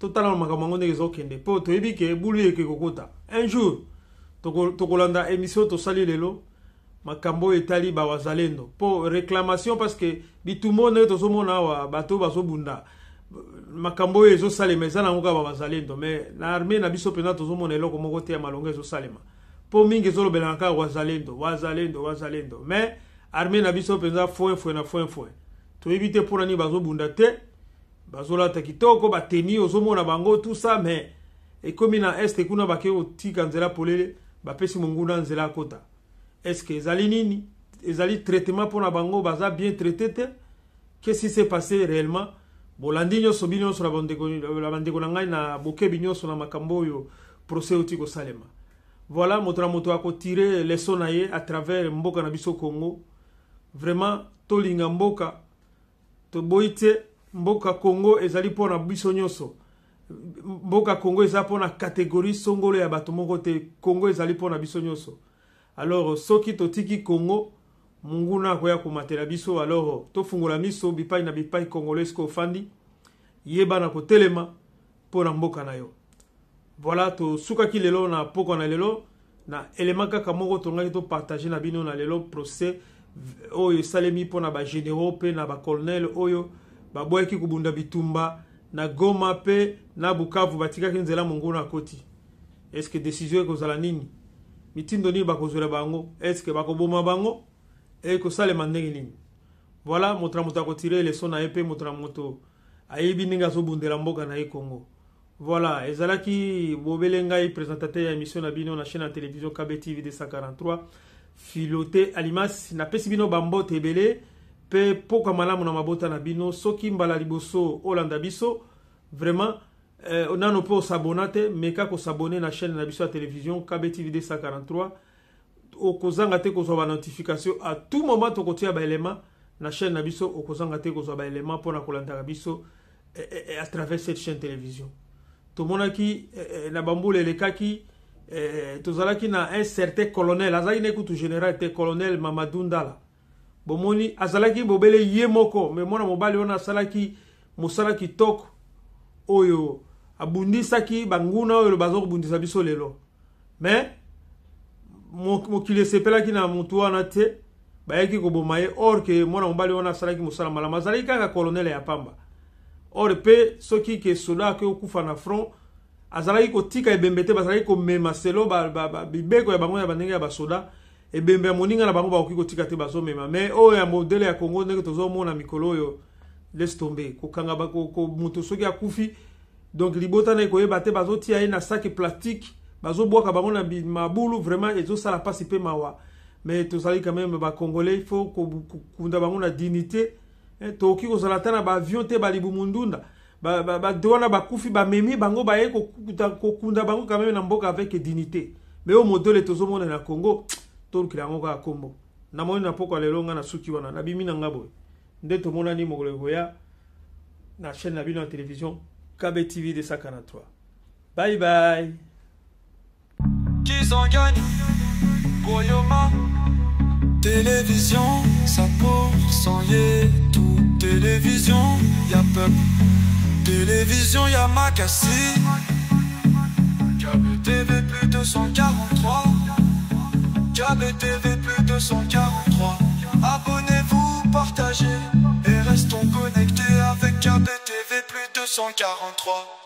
totalement makambo yango ndenge ezokende po toyebi ke bulu eke kokota un jour tokolanda émission tosali lelo makambo etali ba wazalendo po réclamation parce que bitumo ne tozomona awa bato bazobunda makambo ezosalema eza nango kaka bazalendo mais na armée na biso mpenza tozomona eloko moko te ya malonga ezosalema po mingi ezolobelanga kaka wazalendo mais armée na biso mpenza foin na foin toyebi te mpona nini bazobunda te bazolata kitoko bateni ozomona bango tout ça mais ekomi na este kuna bake otika nzela polele bapesi monguna nzela akota. Est-ce que ezali nini? Ezali traitement mpona bango baza bien traité te? Qu'est-ce qui s'est passé réellement? Bolandi nyonso bino nyonso la bandeko na ngai na bokebi nyonso na makambo oyo procès oti kosalema. Voilà moto na moto akotire leçon na ye à travers mboka na biso Congo. Vraiment tolinga mboka toboite mboka Congo ezali mpona biso nyonso. Mboka Congo eza mpona catégorie songolo ya bato moko te. Congo ezali mpona biso nyonso. Alors soki totiki Congo munguna akoya komatela biso, alors tofungola miso bipai na bipai congolais ko fandi yeba na kotelema mpona mboka na yo. Voilà to sukaki lelo na poko na lelo na elema kaka moko tongaki to partager na bino na lelo procès oyo salemi mpona ba généraux pe na ba colonel oyo baboyaki kubunda bitumba na Goma pe na Bukavu batikaki nzela monguna akoti. Est-ce que décision ekozala nini? Mitindo ni bakozwela bango? Est-ce que bakoboma bango? Et que ça les mandenge nini? Voilà motra moto akotire leçon na epe motra moto ayebi ninga zo bundela mboka na Congo. Voilà, ezalaki bobele ngai présentateur ya émission na bino na chaîne de télévision KB TV 243 filoté alimas na pesi bino bambote ebele pe poka malamu na mabota na bino soki mbala liboso olanda biso vraiment nano po s'abonate meka ko s'abonner na chaîne na biso ya télévision KB TV 243 okozanga te kozwa ba notification à tout moment tokotia ba élément na chaîne na biso okozanga te kozwa ba élément pona kolanda biso à travers cette chaîne télévision. Tout le monde qui na bamboule le kaki tozalaki na un certain colonel azali nekutu général était colonel Mamadou Ndala bomoni azalaki bobele yemoko mais mona mobali ona salaki musala kitoko oyo abundisaki banguna oyo bazo bundisa biso lelo mais mokile sepelaki na mutu wana te bayaki koboma ye or que mona mobali ona salaki musala malama azalaki kaka colonel ya pamba. Or pe soki ke soda ke okufa na front azalaki kotika ebembete bazalaki komema selo bibeko ya bango ya bandenge ya basoda ebembe ya moninga na bango bakoki kotika te bazomema mais oyo ya modele ya Congo ndenge tozomona mikolo oyo laisse tomber kokanga bako moto soki akufi donc libota na koyeba te bazotia ye na sac plastique bazobwaka bango na mabulu vraiment ezosala pasi pe mawa mais tozali quand même ba congolais il faut kunda bango na dignité. Toki ko zalata na ba avion te ba libu mundunda ba doana ba kufi ba memi bango ba ye ko kunda bango quand même na mboka avec dignité mais au modèle tozomona na Congo to kilango ka kombo na moni na poko lelonga na suki wana na bimi na ngabo nde to mona ni mogolego ya na chaîne na bino na télévision KB TV 243. Bye bye. Qui s'en gagne Goyoma télévision 100% yé tout télévision y'a peuple télévision y'a Makassi KBTV plus 243 KBTV plus 243 abonnez-vous partagez partager et restons connectés avec KBTV plus 243.